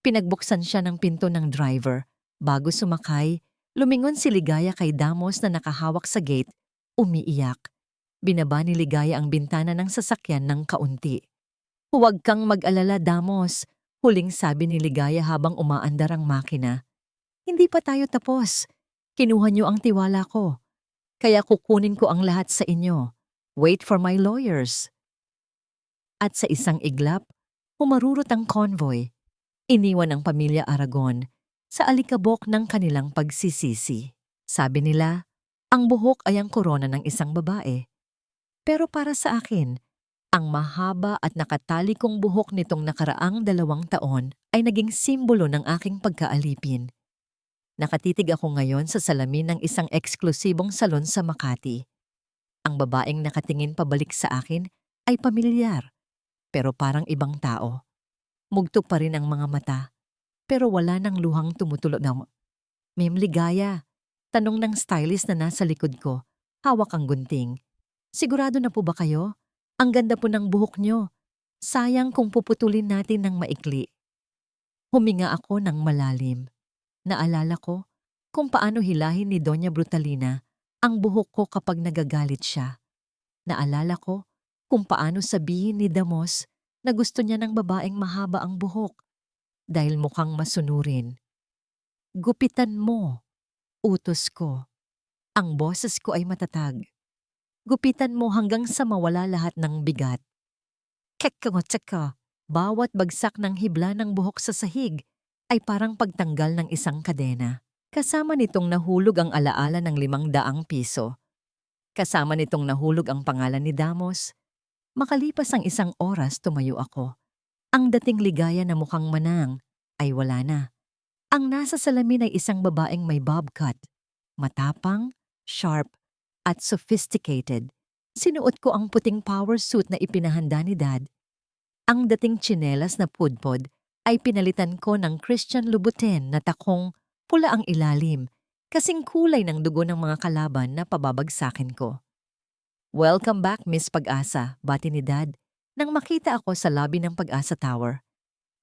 Pinagbuksan siya ng pinto ng driver. Bago sumakay, lumingon si Ligaya kay Damos na nakahawak sa gate, umiiyak. Binaba ni Ligaya ang bintana ng sasakyan ng kaunti. Huwag kang mag-alala, Damos, huling sabi ni Ligaya habang umaandar ang makina. Hindi pa tayo tapos. Kinuha niyo ang tiwala ko. Kaya kukunin ko ang lahat sa inyo. Wait for my lawyers. At sa isang iglap, humarurot ang convoy. Iniwan ang pamilya Aragon sa alikabok ng kanilang pagsisisi. Sabi nila, ang buhok ay ang korona ng isang babae. Pero para sa akin, ang mahaba at nakatali kong buhok nitong nakaraang 2 taon ay naging simbolo ng aking pagkaalipin. Nakatitig ako ngayon sa salamin ng isang eksklusibong salon sa Makati. Ang babaeng nakatingin pabalik sa akin ay pamilyar, pero parang ibang tao. Mugto pa rin ang mga mata, pero wala nang luhang tumutulo na. Ma'am Ligaya, tanong ng stylist na nasa likod ko, hawak ang gunting. Sigurado na po ba kayo? Ang ganda po ng buhok nyo. Sayang kung puputulin natin ng maikli. Huminga ako ng malalim. Naalala ko kung paano hilahin ni Doña Brutalina ang buhok ko kapag nagagalit siya. Naalala ko kung paano sabihin ni Damos na gusto niya ng babaeng mahaba ang buhok dahil mukhang masunurin. Gupitan mo, utos ko. Ang boses ko ay matatag. Gupitan mo hanggang sa mawala lahat ng bigat. Kekkangotsaka, bawat bagsak ng hibla ng buhok sa sahig ay parang pagtanggal ng isang kadena. Kasama nitong nahulog ang alaala ng 500 piso. Kasama nitong nahulog ang pangalan ni Damos. Makalipas ang 1 oras tumayo ako. Ang dating Ligaya na mukhang manang ay wala na. Ang nasa salamin ay isang babaeng may bob cut. Matapang, sharp, at sophisticated. Sinuot ko ang puting power suit na ipinahanda ni Dad. Ang dating tsinelas na pudpod ay pinalitan ko ng Christian Louboutin na takong pula ang ilalim, kasing kulay ng dugo ng mga kalaban na pababagsakin ko. Welcome back, Miss Pag-asa, bati ni Dad, nang makita ako sa lobby ng Pag-asa Tower.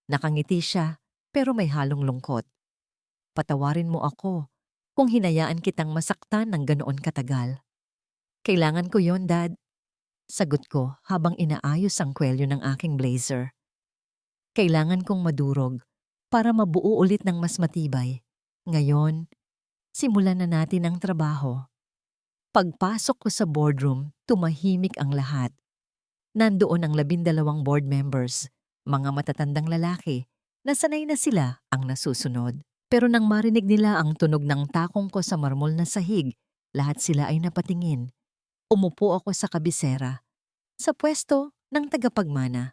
Nakangiti siya, pero may halong lungkot. Patawarin mo ako kung hinayaan kitang masaktan ng ganoon katagal. Kailangan ko yon, Dad. Sagot ko habang inaayos ang kwelyo ng aking blazer. Kailangan kong madurog para mabuo ulit ng mas matibay. Ngayon, simulan na natin ang trabaho. Pagpasok ko sa boardroom, tumahimik ang lahat. Nandoon ang 12 board members, mga matatandang lalaki, na sanay na sila ang nasusunod. Pero nang marinig nila ang tunog ng takong ko sa marmol na sahig, lahat sila ay napatingin. Umupo ako sa kabisera, sa pwesto ng tagapagmana.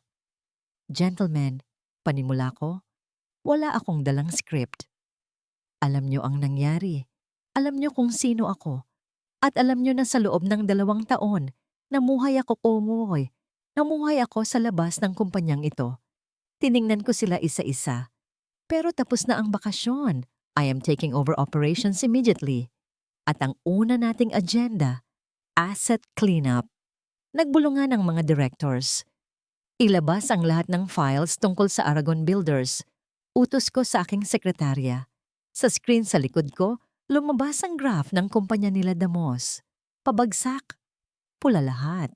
Gentlemen, panimula ko, wala akong dalang script. Alam nyo ang nangyari. Alam nyo kung sino ako. At alam nyo na sa loob ng 2 taon, namuhay ako kumoy. Namuhay ako sa labas ng kumpanyang ito. Tiningnan ko sila isa-isa. Pero tapos na ang bakasyon. I am taking over operations immediately. At ang una nating agenda, asset cleanup. Nagbulungan ang mga directors. Ilabas ang lahat ng files tungkol sa Aragon Builders. Utos ko sa aking sekretarya. Sa screen sa likod ko, lumabas ang graph ng kumpanya nila Damos. Pabagsak. Pula lahat.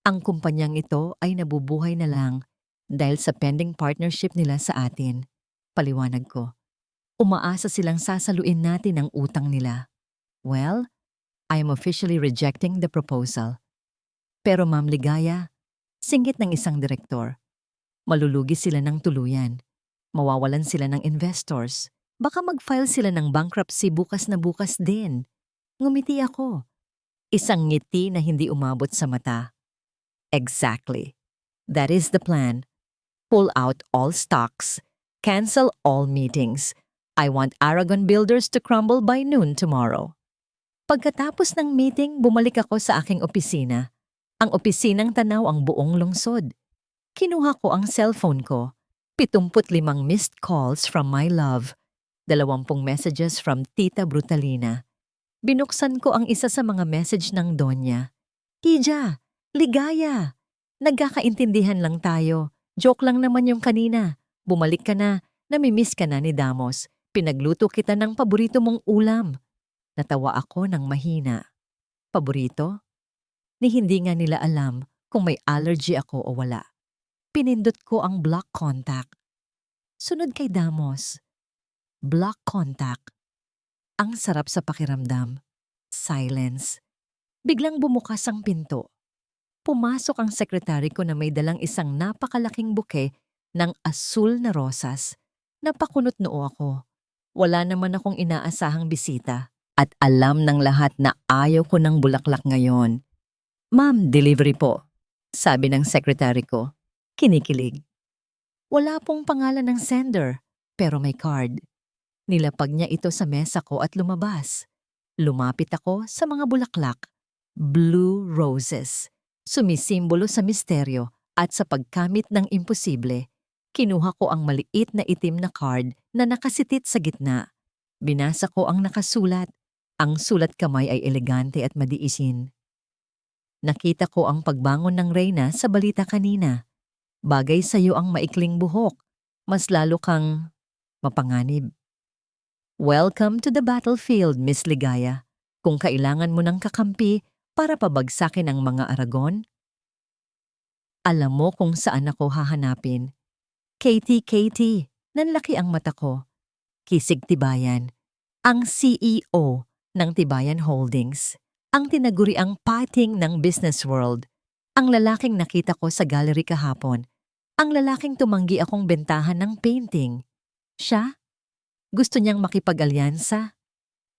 Ang kumpanyang ito ay nabubuhay na lang dahil sa pending partnership nila sa atin. Paliwanag ko. Umaasa silang sasaluin natin ang utang nila. Well, I am officially rejecting the proposal. Pero Ma'am Ligaya, singit ng isang direktor. Malulugi sila ng tuluyan. Mawawalan sila ng investors. Baka mag-file sila ng bankruptcy bukas na bukas din. Ngumiti ako. Isang ngiti na hindi umabot sa mata. Exactly. That is the plan. Pull out all stocks. Cancel all meetings. I want Aragon Builders to crumble by noon tomorrow. Pagkatapos ng meeting, bumalik ako sa aking opisina. Ang opisinang tanaw ang buong lungsod. Kinuha ko ang cellphone ko. 75 missed calls from my love. 20 messages from Tita Brutalina. Binuksan ko ang isa sa mga message ng Donya. Hija, ligaya. Nagkakaintindihan lang tayo. Joke lang naman yung kanina. Bumalik ka na. Namimiss ka na ni Damos. Pinagluto kita ng paborito mong ulam. Natawa ako ng mahina. Paborito? Ni hindi nga nila alam kung may allergy ako o wala. Pinindot ko ang block contact. Sunod kay Damos. Block contact. Ang sarap sa pakiramdam. Silence. Biglang bumukas ang pinto. Pumasok ang sekretary ko na may dalang isang napakalaking buke ng asul na rosas. Napakunot noo ako. Wala naman akong inaasahang bisita. At alam ng lahat na ayaw ko ng bulaklak ngayon. Ma'am, delivery po. Sabi ng sekretary ko. Kinikilig. Wala pong pangalan ng sender, pero may card. Nilapag niya ito sa mesa ko at lumabas. Lumapit ako sa mga bulaklak. Blue roses. Sumisimbolo sa misteryo at sa pagkamit ng imposible. Kinuha ko ang maliit na itim na card na nakasitit sa gitna. Binasa ko ang nakasulat. Ang sulat kamay ay elegante at madiisin. Nakita ko ang pagbangon ng Reyna sa balita kanina. Bagay sa iyo ang maikling buhok. Mas lalo kang mapanganib. Welcome to the battlefield, Miss Ligaya. Kung kailangan mo ng kakampi para pabagsakin ang mga Aragon, alam mo kung saan ako hahanapin. Katie, nanlaki ang mata ko. Kisig Tibayan, ang CEO ng Tibayan Holdings, ang tinaguriang pating ng business world, ang lalaking nakita ko sa gallery kahapon, ang lalaking tumanggi akong bentahan ng painting. Siya? Gusto niyang makipag-alyansa?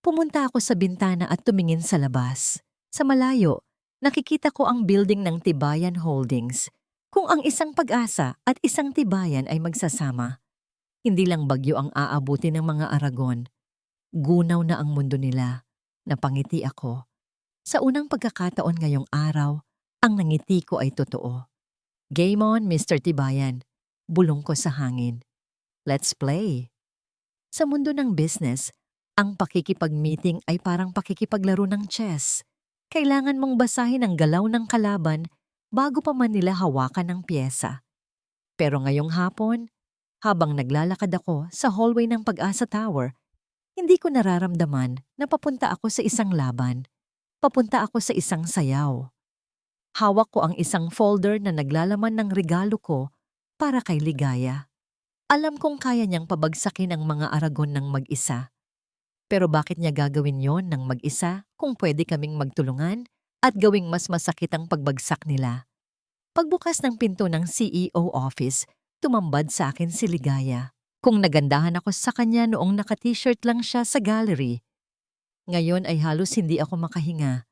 Pumunta ako sa bintana at tumingin sa labas. Sa malayo, nakikita ko ang building ng Tibayan Holdings. Kung ang isang pag-asa at isang tibayan ay magsasama, hindi lang bagyo ang aabuti ng mga Aragon. Gunaw na ang mundo nila. Napangiti ako. Sa unang pagkakataon ngayong araw, ang nangiti ko ay totoo. Game on, Mr. Tibayan. Bulong ko sa hangin. Let's play. Sa mundo ng business, ang pakikipag-meeting ay parang pakikipaglaro ng chess. Kailangan mong basahin ang galaw ng kalaban bago pa man nila hawakan ng pyesa. Pero ngayong hapon, habang naglalakad ako sa hallway ng Pag-asa Tower, hindi ko nararamdaman na papunta ako sa isang laban. Papunta ako sa isang sayaw. Hawak ko ang isang folder na naglalaman ng regalo ko para kay Ligaya. Alam kong kaya niyang pabagsakin ang mga Aragon ng mag-isa. Pero bakit niya gagawin yon ng mag-isa kung pwede kaming magtulungan at gawing mas masakit ang pagbagsak nila? Pagbukas ng pinto ng CEO office, tumambad sa akin si Ligaya. Kung nagandahan ako sa kanya noong naka-t-shirt lang siya sa gallery. Ngayon ay halos hindi ako makahinga.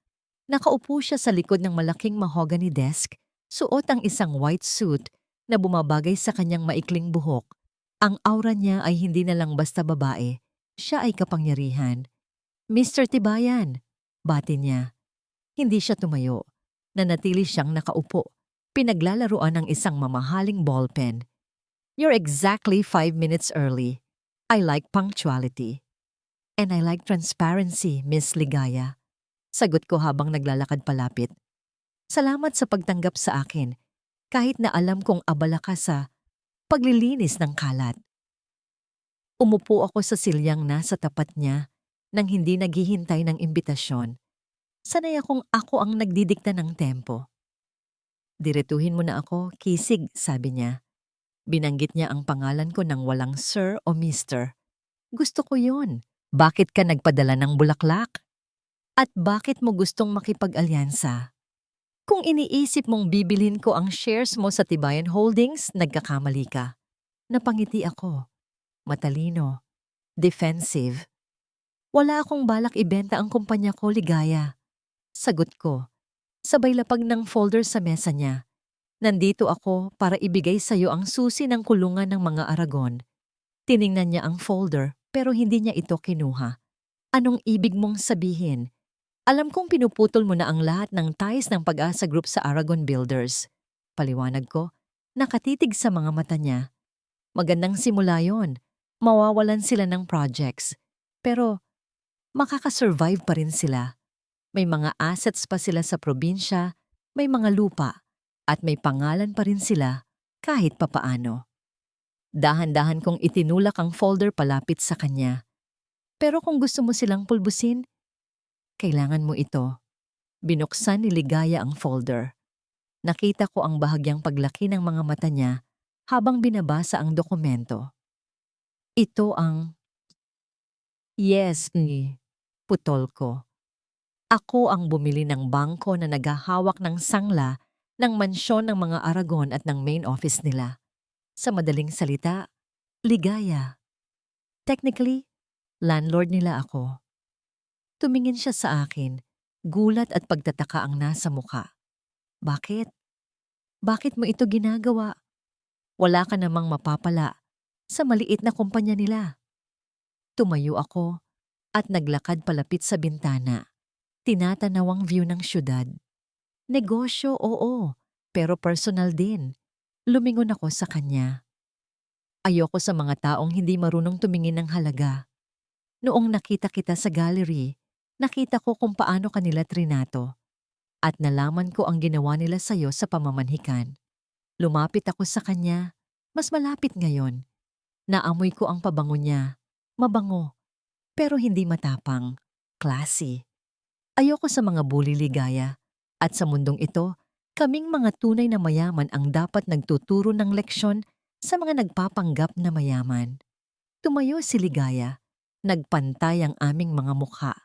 Nakaupo siya sa likod ng malaking mahogany desk, suot ang isang white suit na bumabagay sa kanyang maikling buhok. Ang aura niya ay hindi na lang basta babae, siya ay kapangyarihan. Mr. Tibayan, bati niya. Hindi siya tumayo. Nanatili siyang nakaupo. Pinaglalaruan ng isang mamahaling ballpen. You're exactly 5 minutes early. I like punctuality. And I like transparency, Miss Ligaya. Sagot ko habang naglalakad palapit. Salamat sa pagtanggap sa akin, kahit na alam kong abala ka sa paglilinis ng kalat. Umupo ako sa silyang nasa tapat niya nang hindi naghihintay ng imbitasyon. Sanay akong ako ang nagdidikta ng tempo. Diretuhin mo na ako, kisig, sabi niya. Binanggit niya ang pangalan ko nang walang sir o mister. Gusto ko yun. Bakit ka nagpadala ng bulaklak? At bakit mo gustong makipag-alyansa? Kung iniisip mong bibilhin ko ang shares mo sa Tibayan Holdings, nagkakamali ka. Napangiti ako. Matalino. Defensive. Wala akong balak ibenta ang kumpanya ko, Ligaya. Sagot ko, sabay lapag ng folder sa mesa niya. Nandito ako para ibigay sa iyo ang susi ng kulungan ng mga Aragon. Tiningnan niya ang folder pero hindi niya ito kinuha. Anong ibig mong sabihin? Alam kong pinuputol mo na ang lahat ng ties ng Pag-asa Group sa Aragon Builders. Paliwanag ko, nakatitig sa mga mata niya. Magandang simula yon. Mawawalan sila ng projects. Pero makakasurvive pa rin sila. May mga assets pa sila sa probinsya, may mga lupa, at may pangalan pa rin sila kahit papaano. Dahan-dahan kong itinulak ang folder palapit sa kanya. Pero kung gusto mo silang pulbusin, kailangan mo ito. Binuksan ni Ligaya ang folder. Nakita ko ang bahagyang paglaki ng mga mata niya habang binabasa ang dokumento. Ito ang yes ni putol ko. Ako ang bumili ng bangko na naghahawak ng sangla ng mansyon ng mga Aragon at ng main office nila. Sa madaling salita, Ligaya. Technically, landlord nila ako. Tumingin siya sa akin, gulat at pagtataka ang nasa muka. Bakit? Bakit mo ito ginagawa? Wala ka namang mapapala sa maliit na kumpanya nila. Tumayo ako at naglakad palapit sa bintana. Tinatanaw ang view ng syudad. Negosyo, oo, pero personal din. Lumingon ako sa kanya. Ayoko sa mga taong hindi marunong tumingin ng halaga. Noong nakita kita sa gallery, nakita ko kung paano kanila trinato. At nalaman ko ang ginawa nila sa'yo sa pamamanhikan. Lumapit ako sa kanya, mas malapit ngayon. Naamoy ko ang pabango niya. Mabango, pero hindi matapang. Classy. Ayoko sa mga bully, Ligaya. At sa mundong ito, kaming mga tunay na mayaman ang dapat nagtuturo ng leksyon sa mga nagpapanggap na mayaman. Tumayo si Ligaya. Nagpantay ang aming mga mukha.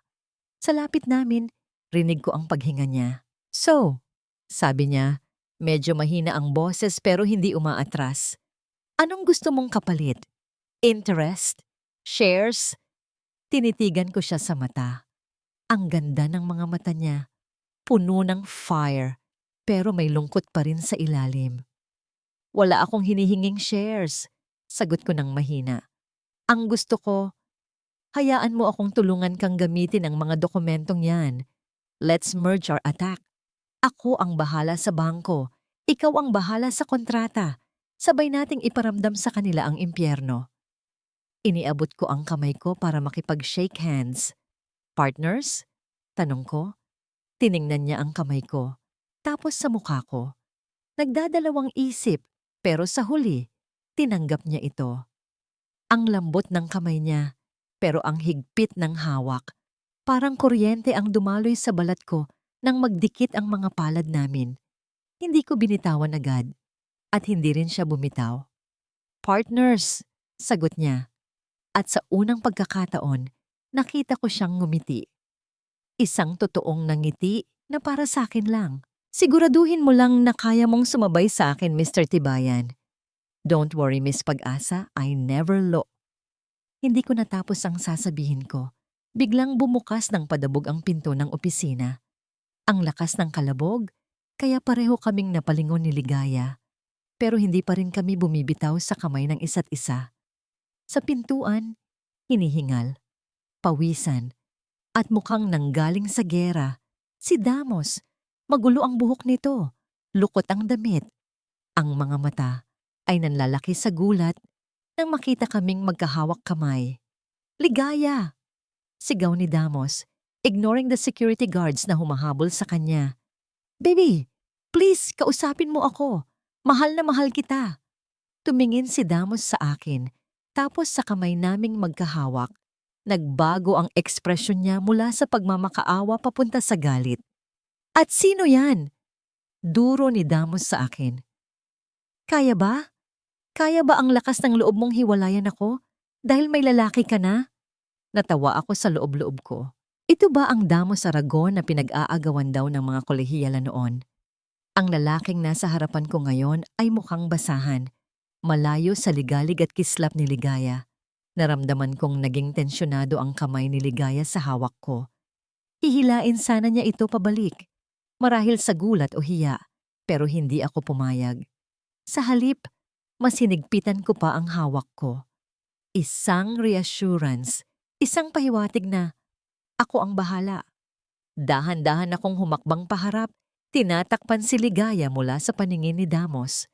Sa lapit namin, rinig ko ang paghinga niya. So, sabi niya, medyo mahina ang boses pero hindi umaatras. Anong gusto mong kapalit? Interest? Shares? Tinitigan ko siya sa mata. Ang ganda ng mga mata niya. Puno ng fire, pero may lungkot pa rin sa ilalim. Wala akong hinihinging shares, sagot ko ng mahina. Ang gusto ko, hayaan mo akong tulungan kang gamitin ang mga dokumentong yan. Let's merge our attack. Ako ang bahala sa bangko, ikaw ang bahala sa kontrata. Sabay nating iparamdam sa kanila ang impyerno. Iniabot ko ang kamay ko para makipag-shake hands. Partners? Tanong ko. Tiningnan niya ang kamay ko, tapos sa mukha ko. Nagdadalawang isip, pero sa huli, tinanggap niya ito. Ang lambot ng kamay niya, pero ang higpit ng hawak. Parang kuryente ang dumaloy sa balat ko nang magdikit ang mga palad namin. Hindi ko binitawan agad, at hindi rin siya bumitaw. Partners, sagot niya. At sa unang pagkakataon, nakita ko siyang ngumiti. Isang totoong nangiti na para sa akin lang. Siguraduhin mo lang na kaya mong sumabay sa akin, Mr. Tibayan. Don't worry, Miss Pag-asa, I never Hindi ko natapos ang sasabihin ko. Biglang bumukas ng padabog ang pinto ng opisina. Ang lakas ng kalabog, kaya pareho kaming napalingon ni Ligaya. Pero hindi pa rin kami bumibitaw sa kamay ng isa't isa. Sa pintuan, hinihingal, pawisan, at mukhang nanggaling sa gera. Si Damos, magulo ang buhok nito, lukot ang damit. Ang mga mata ay nanlalaki sa gulat nang makita kaming magkahawak kamay. Ligaya! Sigaw ni Damos, ignoring the security guards na humahabol sa kanya. Baby, please, kausapin mo ako. Mahal na mahal kita. Tumingin si Damos sa akin, tapos sa kamay naming magkahawak. Nagbago ang ekspresyon niya mula sa pagmamakaawa papunta sa galit. At sino yan? Duro ni Damos sa akin. Kaya ba? Kaya ba ang lakas ng loob mong hiwalayan ako? Dahil may lalaki ka na? Natawa ako sa loob-loob ko. Ito ba ang Damos Aragon na pinag-aagawan daw ng mga kolehiyala noon? Ang lalaking nasa harapan ko ngayon ay mukhang basahan, malayo sa ligalig at kislap ni Ligaya. Naramdaman kong naging tensyonado ang kamay ni Ligaya sa hawak ko. Hihilain sana niya ito pabalik, marahil sa gulat o hiya, pero hindi ako pumayag. Sa halip, mas hinigpitan ko pa ang hawak ko. Isang reassurance, isang pahiwatig na ako ang bahala. Dahan-dahan akong humakbang paharap, tinatakpan si Ligaya mula sa paningin ni Damos.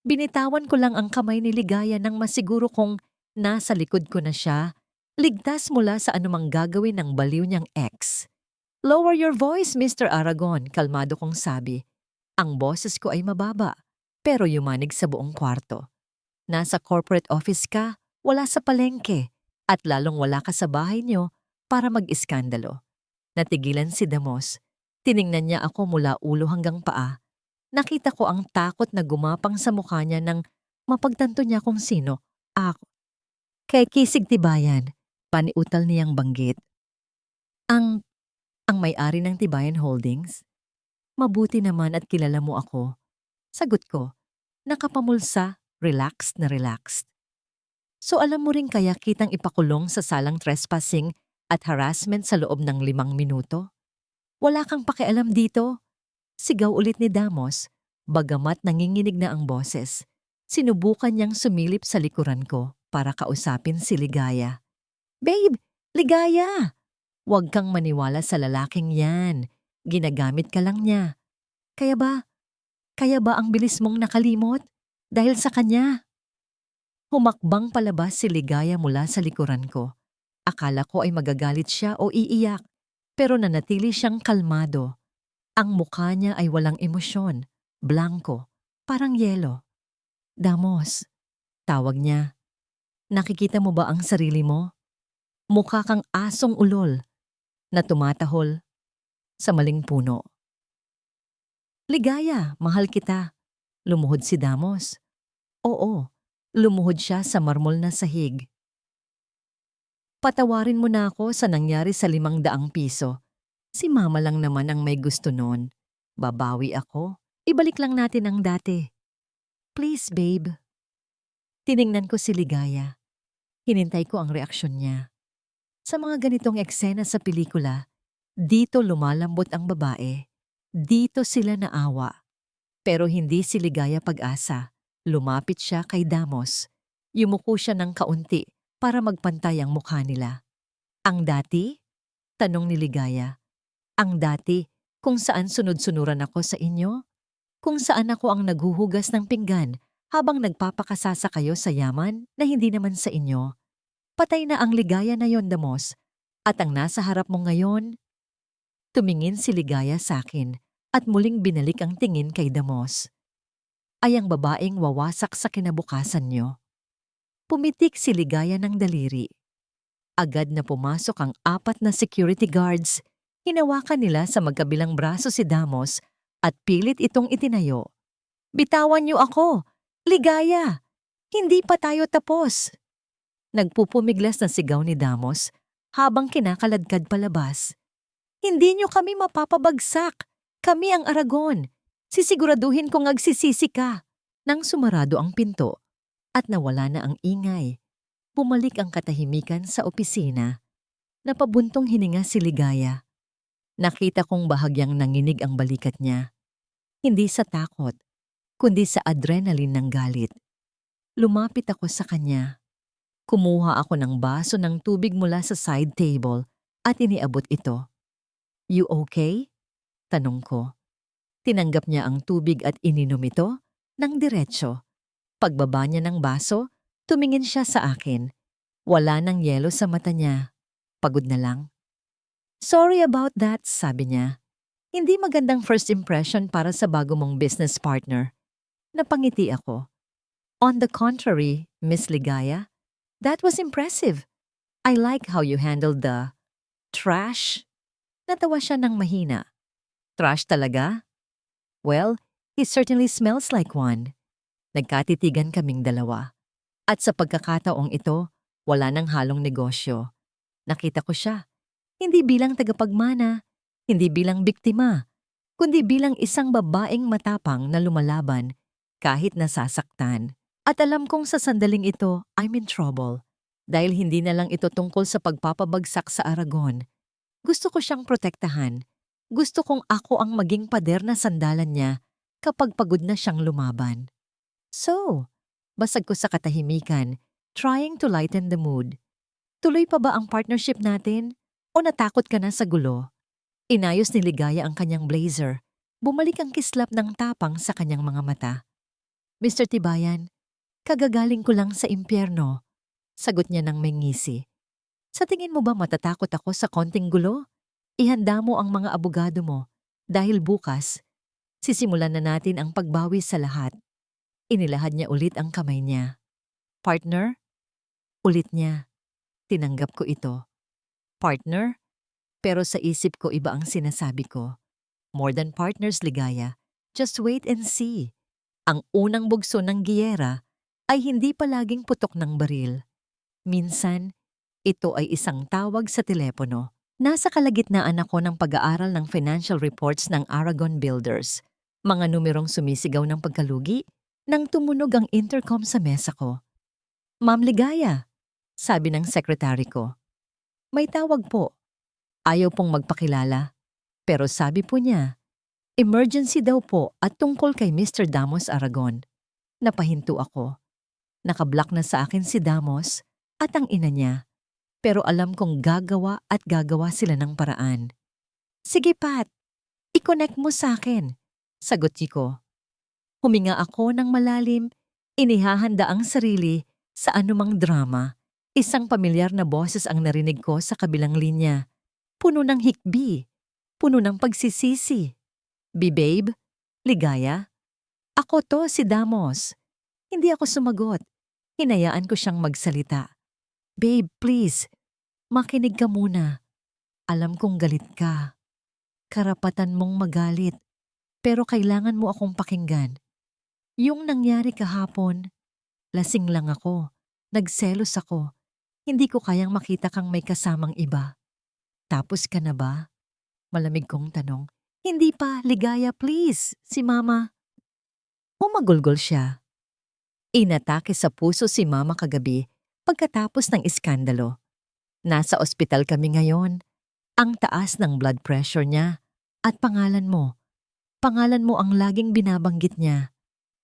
Binitawan ko lang ang kamay ni Ligaya nang masiguro kong nasa likod ko na siya, ligtas mula sa anumang gagawin ng baliw niyang ex. "Lower your voice, Mr. Aragon," kalmado kong sabi. Ang boses ko ay mababa, pero yumanig sa buong kwarto. Nasa corporate office ka, wala sa palengke, at lalong wala ka sa bahay niyo para mag-iskandalo. Natigilan si Damos. Tiningnan niya ako mula ulo hanggang paa. Nakita ko ang takot na gumapang sa mukha niya nang mapagtanto niya kung sino. Ako. Kay Kisig Tibayan, paniutal niyang banggit. Ang may-ari ng Tibayan Holdings? Mabuti naman at kilala mo ako. Sagot ko, nakapamulsa, relaxed na relaxed. So alam mo rin kaya kitang ipakulong sa salang trespassing at harassment sa loob ng 5 minuto? Wala kang pakialam dito. Sigaw ulit ni Damos, bagamat nanginginig na ang boses. Sinubukan niyang sumilip sa likuran ko para kausapin si Ligaya. "Babe, Ligaya! Huwag kang maniwala sa lalaking yan. Ginagamit ka lang niya. Kaya ba? Kaya ba ang bilis mong nakalimot? Dahil sa kanya?" Humakbang palabas si Ligaya mula sa likuran ko. Akala ko ay magagalit siya o iiyak, pero nanatili siyang kalmado. Ang mukha niya ay walang emosyon, blanko, parang yelo. "Damos," tawag niya. "Nakikita mo ba ang sarili mo? Mukha kang asong ulol na tumatahol sa maling puno." "Ligaya, mahal kita." Lumuhod si Damos. Oo, lumuhod siya sa marmol na sahig. "Patawarin mo na ako sa nangyari sa 500 piso. Si mama lang naman ang may gusto noon. Babawi ako. Ibalik lang natin ang dati. Please, babe." Tiningnan ko si Ligaya. Hinintay ko ang reaksyon niya. Sa mga ganitong eksena sa pelikula, dito lumalambot ang babae. Dito sila naawa. Pero hindi si Ligaya pag-asa. Lumapit siya kay Damos. Yumuko siya ng kaunti para magpantay ang mukha nila. "Ang dati?" tanong ni Ligaya. "Ang dati kung saan sunod-sunuran ako sa inyo? Kung saan ako ang naghuhugas ng pinggan habang nagpapakasasa kayo sa yaman na hindi naman sa inyo? Patay na ang Ligaya na yon, Damos. At ang nasa harap mo ngayon?" Tumingin si Ligaya sa akin at muling binalik ang tingin kay Damos. "Ay ang babaeng wawasak sa kinabukasan niyo." Pumitik si Ligaya ng daliri. Agad na pumasok ang 4 na security guards. Hinawakan nila sa magkabilang braso si Damos at pilit itong itinayo. "Bitawan niyo ako! Ligaya! Hindi pa tayo tapos!" Nagpupumiglas na sigaw ni Damos habang kinakaladkad palabas. "Hindi niyo kami mapapabagsak! Kami ang Aragon! Sisiguraduhin kong agsisisi ka!" Nang sumarado ang pinto at nawala na ang ingay, bumalik ang katahimikan sa opisina. Napabuntong hininga si Ligaya. Nakita kong bahagyang nanginig ang balikat niya. Hindi sa takot, kundi sa adrenaline ng galit. Lumapit ako sa kanya. Kumuha ako ng baso ng tubig mula sa side table at iniabot ito. "You okay?" tanong ko. Tinanggap niya ang tubig at ininom ito ng diretsyo. Pagbaba niya ng baso, tumingin siya sa akin. Wala nang yelo sa mata niya. Pagod na lang. "Sorry about that," sabi niya. "Hindi magandang first impression para sa bago mong business partner." Napangiti ako. "On the contrary, Miss Ligaya, that was impressive. I like how you handled the trash." Natawa siya ng mahina. "Trash talaga? Well, he certainly smells like one." Nagkatitigan kaming dalawa. At sa pagkakataong ito, wala nang halong negosyo. Nakita ko siya. Hindi bilang tagapagmana, hindi bilang biktima, kundi bilang isang babaeng matapang na lumalaban kahit nasasaktan. At alam kong sa sandaling ito, I'm in trouble. Dahil hindi na lang ito tungkol sa pagpapabagsak sa Aragon. Gusto ko siyang protektahan. Gusto kong ako ang maging pader na sandalan niya kapag pagod na siyang lumaban. So, basag ko sa katahimikan, trying to lighten the mood. Tuloy pa ba ang partnership natin? O natakot ka na sa gulo? Inayos ni Ligaya ang kanyang blazer. Bumalik ang kislap ng tapang sa kanyang mga mata. Mr. Tibayan, kagagaling ko lang sa impyerno. Sagot niya ng may ngisi. Sa tingin mo ba matatakot ako sa konting gulo? Ihanda mo ang mga abogado mo. Dahil bukas, sisimulan na natin ang pagbawi sa lahat. Inilahad niya ulit ang kamay niya. Partner? Ulit niya. Tinanggap ko ito. Partner? Pero sa isip ko iba ang sinasabi ko. More than partners, Ligaya. Just wait and see. Ang unang bugso ng giyera ay hindi palaging putok ng baril. Minsan, ito ay isang tawag sa telepono. Nasa kalagitnaan ako ng pag-aaral ng financial reports ng Aragon Builders. Mga numerong sumisigaw ng pagkalugi nang tumunog ang intercom sa mesa ko. Ma'am Ligaya, sabi ng sekretary ko. May tawag po. Ayaw pong magpakilala. Pero sabi po niya, emergency daw po at tungkol kay Mr. Damos Aragon. Napahinto ako. Nakablock na sa akin si Damos at ang ina niya. Pero alam kong gagawa at gagawa sila ng paraan. Sige Pat, i-connect mo sa akin. Sagot ko. Huminga ako ng malalim, inihahanda ang sarili sa anumang drama. Isang pamilyar na boses ang narinig ko sa kabilang linya. Puno ng hikbi, puno ng pagsisisi. Babe, Ligaya? Ako to, si Damos. Hindi ako sumagot. Hinayaan ko siyang magsalita. Babe, please, makinig ka muna. Alam kong galit ka. Karapatan mong magalit, pero kailangan mo akong pakinggan. Yung nangyari kahapon, lasing lang ako, nagselos ako. Hindi ko kayang makita kang may kasamang iba. Tapos ka na ba? Malamig kong tanong. Hindi pa, Ligaya, please, si Mama. Umagulgol siya. Inatake sa puso si Mama kagabi pagkatapos ng iskandalo. Nasa ospital kami ngayon. Ang taas ng blood pressure niya at pangalan mo. Pangalan mo ang laging binabanggit niya.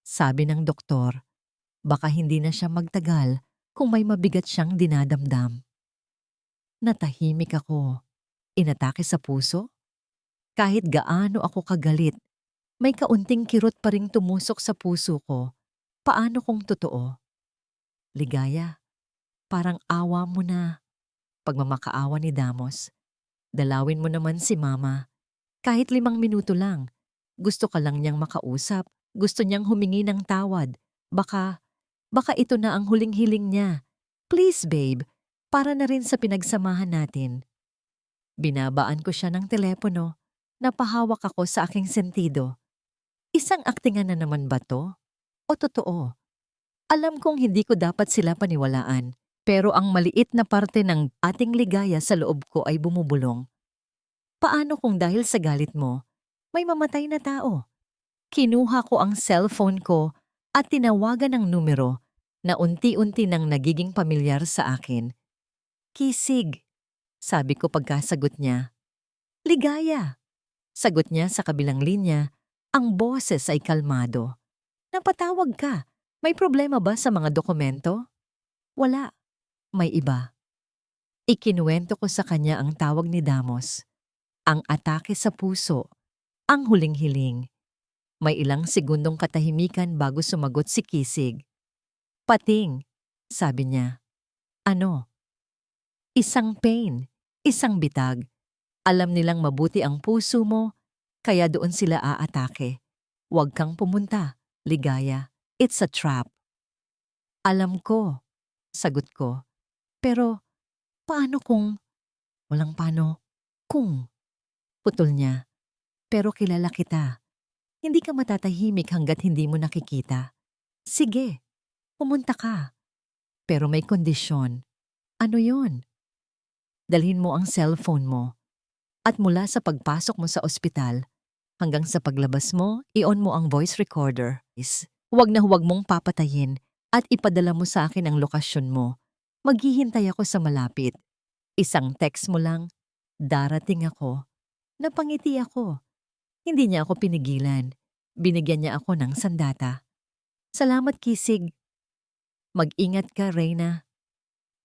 Sabi ng doktor, baka hindi na siya magtagal kung may mabigat siyang dinadamdam. Natahimik ako. Inatake sa puso? Kahit gaano ako kagalit, may kaunting kirot pa ring tumusok sa puso ko. Paano kung totoo? Ligaya, parang awa mo na. Pagmamakaawa ni Damos. Dalawin mo naman si Mama. Kahit 5 minuto lang. Gusto ka lang niyang makausap. Gusto niyang humingi ng tawad. Baka ito na ang huling hiling niya. Please babe, para na rin sa pinagsamahan natin. Binabaan ko siya ng telepono. Napahawak ako sa aking sentido. Isang aktingan na naman ba to? O totoo? Alam kong hindi ko dapat sila paniwalaan. Pero ang maliit na parte ng ating ligaya sa loob ko ay bumubulong. Paano kung dahil sa galit mo, may mamatay na tao? Kinuha ko ang cellphone ko at tinawagan ng numero na unti-unti nang nagiging pamilyar sa akin. Kisig, sabi ko pagkasagot niya. Ligaya, sagot niya sa kabilang linya, ang boses ay kalmado. Napatawag ka, may problema ba sa mga dokumento? Wala, may iba. Ikinuwento ko sa kanya ang tawag ni Damos, ang atake sa puso, ang huling hiling. May ilang segundong katahimikan bago sumagot si Kisig. Pating, sabi niya. Ano? Isang pain, isang bitag. Alam nilang mabuti ang puso mo, kaya doon sila aatake. Huwag kang pumunta, Ligaya. It's a trap. Alam ko, sagot ko. Pero, paano kung... Walang paano. Kung... Putol niya. Pero kilala kita. Hindi ka matatahimik hanggat hindi mo nakikita. Sige, pumunta ka. Pero may kondisyon. Ano yon? Dalhin mo ang cellphone mo. At mula sa pagpasok mo sa ospital, hanggang sa paglabas mo, i-on mo ang voice recorder. Huwag na huwag mong papatayin at ipadala mo sa akin ang lokasyon mo. Maghihintay ako sa malapit. Isang text mo lang, darating ako. Napangiti ako. Hindi niya ako pinigilan. Binigyan niya ako ng sandata. Salamat, Kisig. Mag-ingat ka, Reyna.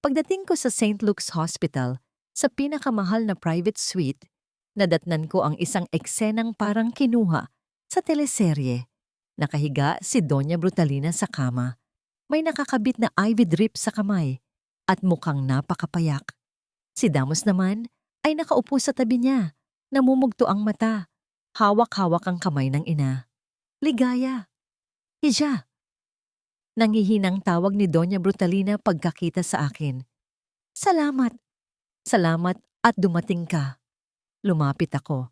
Pagdating ko sa St. Luke's Hospital, sa pinakamahal na private suite, nadatnan ko ang isang eksenang parang kinuha sa teleserye. Nakahiga si Doña Brutalina sa kama. May nakakabit na IV drip sa kamay at mukhang napakapayak. Si Damos naman ay nakaupo sa tabi niya. Namumugto ang mata. Hawak-hawak ang kamay ng ina. Ligaya. Hija. Nanghihinang tawag ni Doña Brutalina pagkakita sa akin. Salamat. Salamat at dumating ka. Lumapit ako.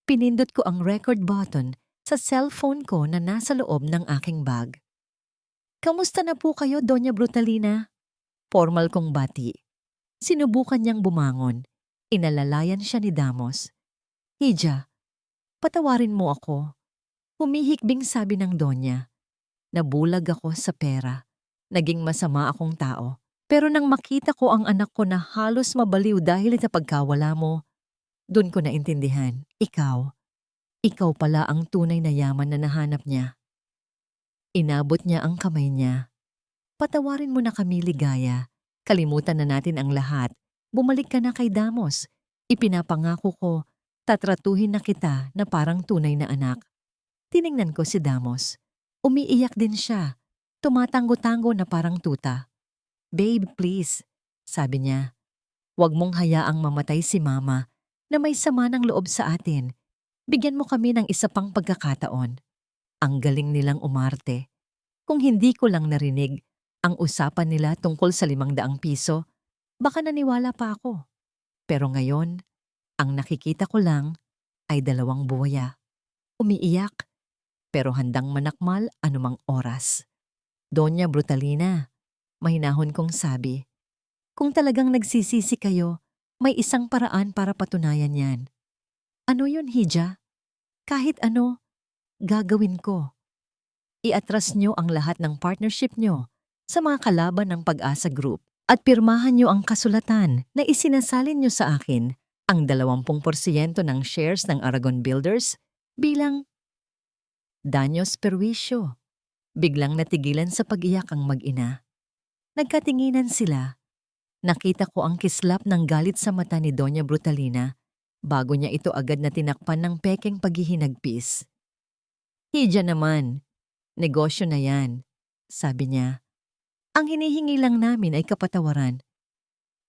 Pinindot ko ang record button sa cellphone ko na nasa loob ng aking bag. Kamusta na po kayo, Doña Brutalina? Formal kong bati. Sinubukan niyang bumangon. Inalalayan siya ni Damos. Hija, patawarin mo ako. Humihikbing sabi ng Donya. Nabulag ako sa pera. Naging masama akong tao. Pero nang makita ko ang anak ko na halos mabaliw dahil sa pagkawala mo, doon ko naintindihan, ikaw pala ang tunay na yaman na nahanap niya. Inabot niya ang kamay niya. Patawarin mo na kami, Ligaya. Kalimutan na natin ang lahat. Bumalik ka na kay Damos. Ipinapangako ko, tatratuhin na kita na parang tunay na anak. Tiningnan ko si Damos. Umiiyak din siya. Tumatango-tango na parang tuta. Babe, please, sabi niya. Huwag mong hayaang mamatay si Mama na may sama ng loob sa atin. Bigyan mo kami ng isa pang pagkakataon. Ang galing nilang umarte. Kung hindi ko lang narinig ang usapan nila tungkol sa 500 piso, baka naniwala pa ako. Pero ngayon, ang nakikita ko lang ay 2 buwaya. Umiiyak, pero handang manakmal anumang oras. Doña Brutalina, mahinahon kong sabi, kung talagang nagsisisi kayo, may isang paraan para patunayan yan. Ano yun, Hija? Kahit ano, gagawin ko. Iatras nyo ang lahat ng partnership nyo sa mga kalaban ng Pag-asa Group at pirmahan nyo ang kasulatan na isinasalin nyo sa akin ang 20% ng shares ng Aragon Builders bilang Daños Perwisyo. Biglang natigilan sa pag-iyak ang mag-ina. Nagkatinginan sila. Nakita ko ang kislap ng galit sa mata ni Doña Brutalina bago niya ito agad na tinakpan ng pekeng paghihinagpis. Hija naman, negosyo na yan, sabi niya. Ang hinihingi lang namin ay kapatawaran.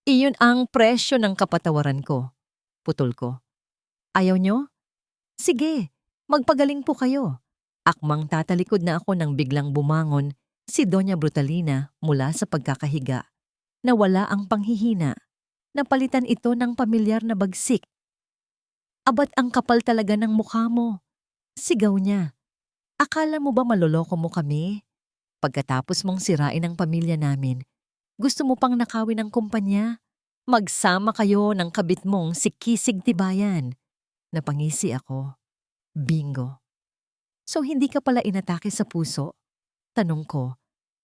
Iyon ang presyo ng kapatawaran ko, putol ko. Ayaw nyo? Sige, magpagaling po kayo. Akmang tatalikod na ako nang biglang bumangon si Doña Brutalina mula sa pagkakahiga. Nawala ang panghihina. Napalitan ito ng pamilyar na bagsik. Abat ang kapal talaga ng mukha mo. Sigaw niya. Akala mo ba maloloko mo kami? Pagkatapos mong sirain ang pamilya namin, gusto mo pang nakawin ang kumpanya? Magsama kayo ng kabit mong si Kisig Tibayan. Napangisi ako. Bingo. So hindi ka pala inatake sa puso? Tanong ko,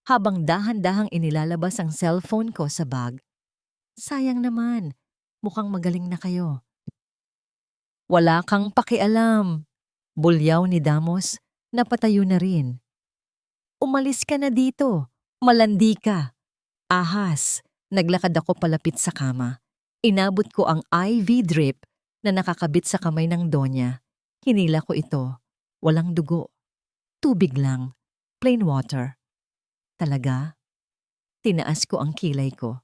habang dahan-dahang inilalabas ang cellphone ko sa bag. Sayang naman, mukhang magaling na kayo. Wala kang pakialam. Bulyaw ni Damos, napatayo na rin. Umalis ka na dito, malandi ka. Ahas, naglakad ako palapit sa kama. Inabot ko ang IV drip na nakakabit sa kamay ng Donya. Hinila ko ito. Walang dugo. Tubig lang. Plain water. Talaga? Tinaas ko ang kilay ko.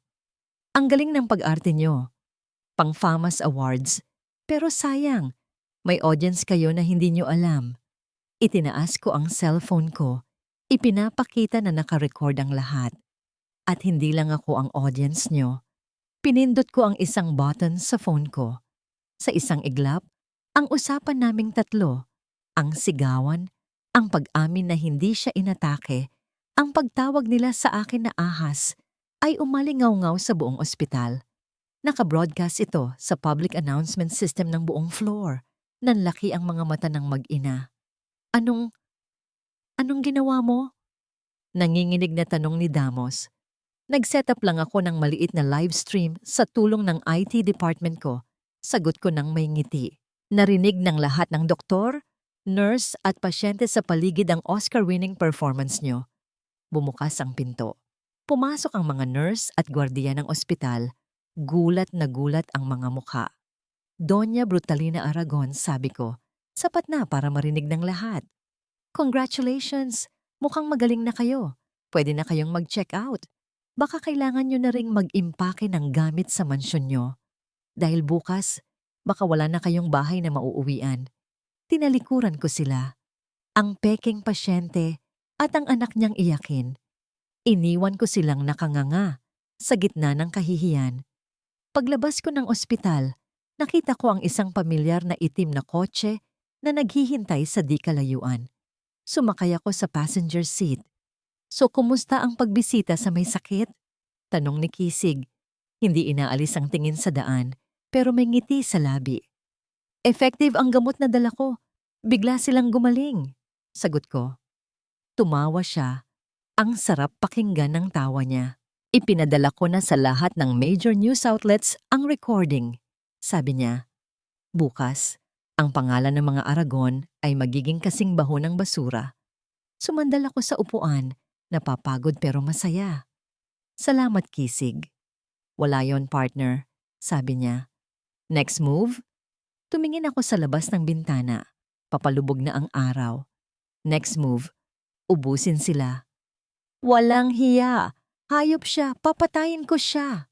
Ang galing ng pag-arte nyo. Pang-FAMAS Awards. Pero sayang, may audience kayo na hindi nyo alam. Itinaas ko ang cellphone ko. Ipinapakita na naka-record ang lahat. At hindi lang ako ang audience nyo. Pinindot ko ang isang button sa phone ko. Sa isang iglap, ang usapan naming tatlo, ang sigawan, ang pag-amin na hindi siya inatake, ang pagtawag nila sa akin na ahas, ay umalingaw-ngaw sa buong ospital. Naka-broadcast ito sa public announcement system ng buong floor. Nanlaki ang mga mata ng mag-ina. Anong ginawa mo? Nanginginig na tanong ni Damos. Nag-setup lang ako ng maliit na live stream sa tulong ng IT department ko. Sagot ko ng may ngiti. Narinig ng lahat ng doktor, nurse at pasyente sa paligid ang Oscar-winning performance nyo. Bumukas ang pinto. Pumasok ang mga nurse at gwardiya ng ospital. Gulat na gulat ang mga mukha. Doña Brutalina Aragon, sabi ko, sapat na para marinig ng lahat. Congratulations! Mukhang magaling na kayo. Pwede na kayong mag-check out. Baka kailangan nyo na ring mag-impake ng gamit sa mansyon nyo. Dahil bukas, baka wala na kayong bahay na mauuwian. Tinalikuran ko sila. Ang peking pasyente at ang anak niyang iyakin. Iniwan ko silang nakanganga sa gitna ng kahihiyan. Paglabas ko ng ospital, nakita ko ang isang pamilyar na itim na kotse na naghihintay sa di kalayuan. Sumakay ako sa passenger seat. So, kumusta ang pagbisita sa may sakit? Tanong ni Kisig. Hindi inaalis ang tingin sa daan, pero may ngiti sa labi. Effective ang gamot na dala ko. Bigla silang gumaling. Sagot ko. Tumawa siya. Ang sarap pakinggan ng tawa niya. Ipinadala ko na sa lahat ng major news outlets ang recording. Sabi niya, bukas, ang pangalan ng mga Aragon ay magiging kasing baho ng basura. Sumandal ako sa upuan, napapagod pero masaya. Salamat, Kisig. Wala yon, partner, sabi niya. Next move? Tumingin ako sa labas ng bintana. Papalubog na ang araw. Next move, ubusin sila. Walang hiya. Hayop siya. Papatayin ko siya.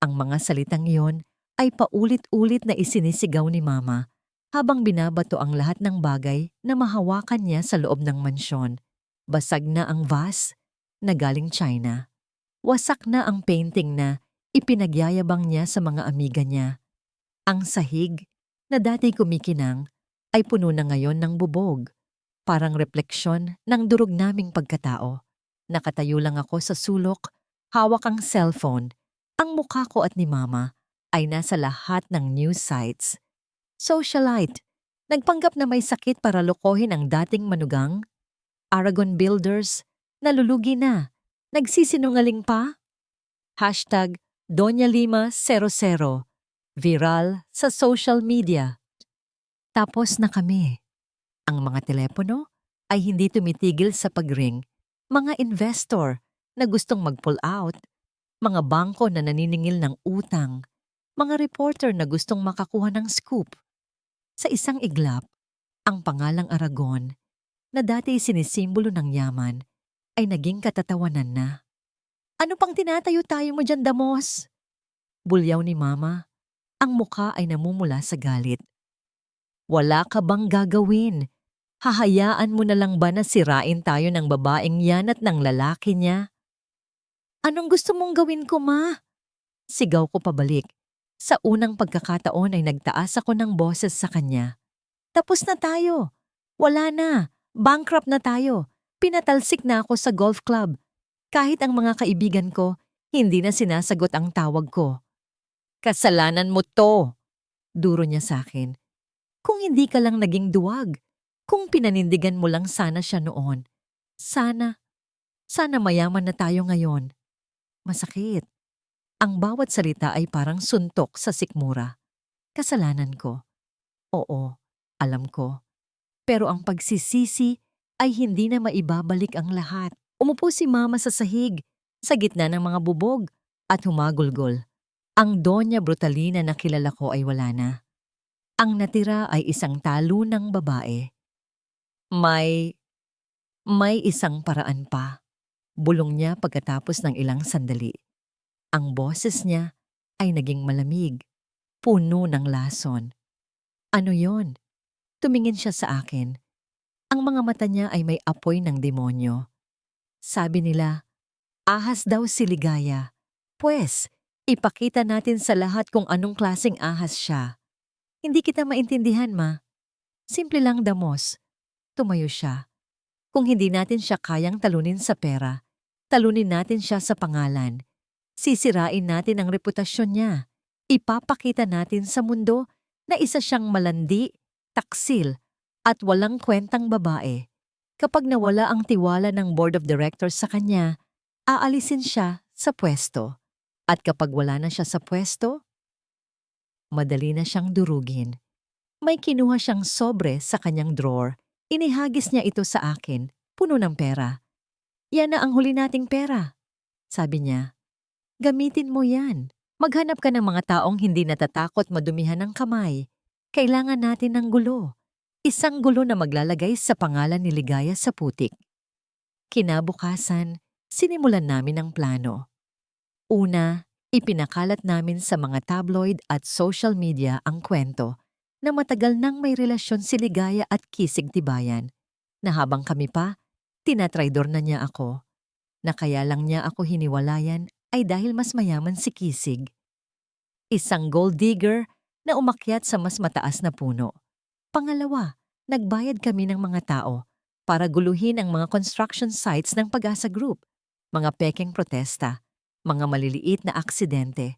Ang mga salitang iyon ay paulit-ulit na isinisigaw ni Mama habang binabato ang lahat ng bagay na mahawakan niya sa loob ng mansyon. Basag na ang vase na galing China. Wasak na ang painting na ipinagyayabang niya sa mga amiga niya. Ang sahig na dati kumikinang ay puno na ngayon ng bubog. Parang refleksyon ng durog naming pagkatao. Nakatayo lang ako sa sulok, hawak ang cellphone. Ang mukha ko at ni Mama ay nasa lahat ng news sites. Socialite, nagpanggap na may sakit para lokohin ang dating manugang. Aragon Builders, nalulugi na. Nagsisinungaling pa? Hashtag Doña Lima 00. Viral sa social media. Tapos na kami. Ang mga telepono ay hindi tumitigil sa pag-ring. Mga investor na gustong mag-pull out, mga bangko na naniningil ng utang, mga reporter na gustong makakuha ng scoop. Sa isang iglap, ang pangalang Aragon, na dati sinisimbolo ng yaman, ay naging katatawanan na. Ano pang tinatayo-tayo mo dyan, Damos? Bulyaw ni Mama, ang mukha ay namumula sa galit. Wala ka bang gagawin? Hahayaan mo na lang ba na sirain tayo ng babaeng yan at ng lalaki niya? Anong gusto mong gawin ko, Ma? Sigaw ko pabalik. Sa unang pagkakataon ay nagtaas ako ng boses sa kanya. Tapos na tayo. Wala na. Bankrupt na tayo. Pinatalsik na ako sa golf club. Kahit ang mga kaibigan ko, hindi na sinasagot ang tawag ko. Kasalanan mo to, duro niya sa akin. Kung hindi ka lang naging duwag. Kung pinanindigan mo lang sana siya noon. Sana mayaman na tayo ngayon. Masakit. Ang bawat salita ay parang suntok sa sikmura. Kasalanan ko. Oo, alam ko. Pero ang pagsisisi ay hindi na maibabalik ang lahat. Umupo si Mama sa sahig, sa gitna ng mga bubog, at humagulgol. Ang Doña Brutalina na kilala ko ay wala na. Ang natira ay isang talunang babae. May isang paraan pa. Bulong niya pagkatapos ng ilang sandali. Ang boses niya ay naging malamig, puno ng lason. Ano yon? Tumingin siya sa akin. Ang mga mata niya ay may apoy ng demonyo. Sabi nila, ahas daw si Ligaya. Pwes, ipakita natin sa lahat kung anong klaseng ahas siya. Hindi kita maintindihan, Ma. Simple lang, Damos. Tumayo siya. Kung hindi natin siya kayang talunin sa pera, talunin natin siya sa pangalan. Sisirain natin ang reputasyon niya. Ipapakita natin sa mundo na isa siyang malandi, taksil, at walang kwentang babae. Kapag nawala ang tiwala ng board of directors sa kanya, aalisin siya sa pwesto. At kapag wala na siya sa pwesto, madali na siyang durugin. May kinuha siyang sobre sa kanyang drawer. Inihagis niya ito sa akin, puno ng pera. Yan na ang huli nating pera, sabi niya. Gamitin mo yan. Maghanap ka ng mga taong hindi natatakot madumihan ng kamay. Kailangan natin ng gulo. Isang gulo na maglalagay sa pangalan ni Ligaya sa putik. Kinabukasan, sinimulan namin ang plano. Una, ipinakalat namin sa mga tabloid at social media ang kwento na matagal nang may relasyon si Ligaya at Kisig Tibayan, na habang kami pa, tinatraidor na niya ako, na kaya lang niya ako hiniwalayan ay dahil mas mayaman si Kisig. Isang gold digger na umakyat sa mas mataas na puno. Pangalawa, nagbayad kami ng mga tao para guluhin ang mga construction sites ng Pag-asa Group, mga pekeng protesta, mga maliliit na aksidente,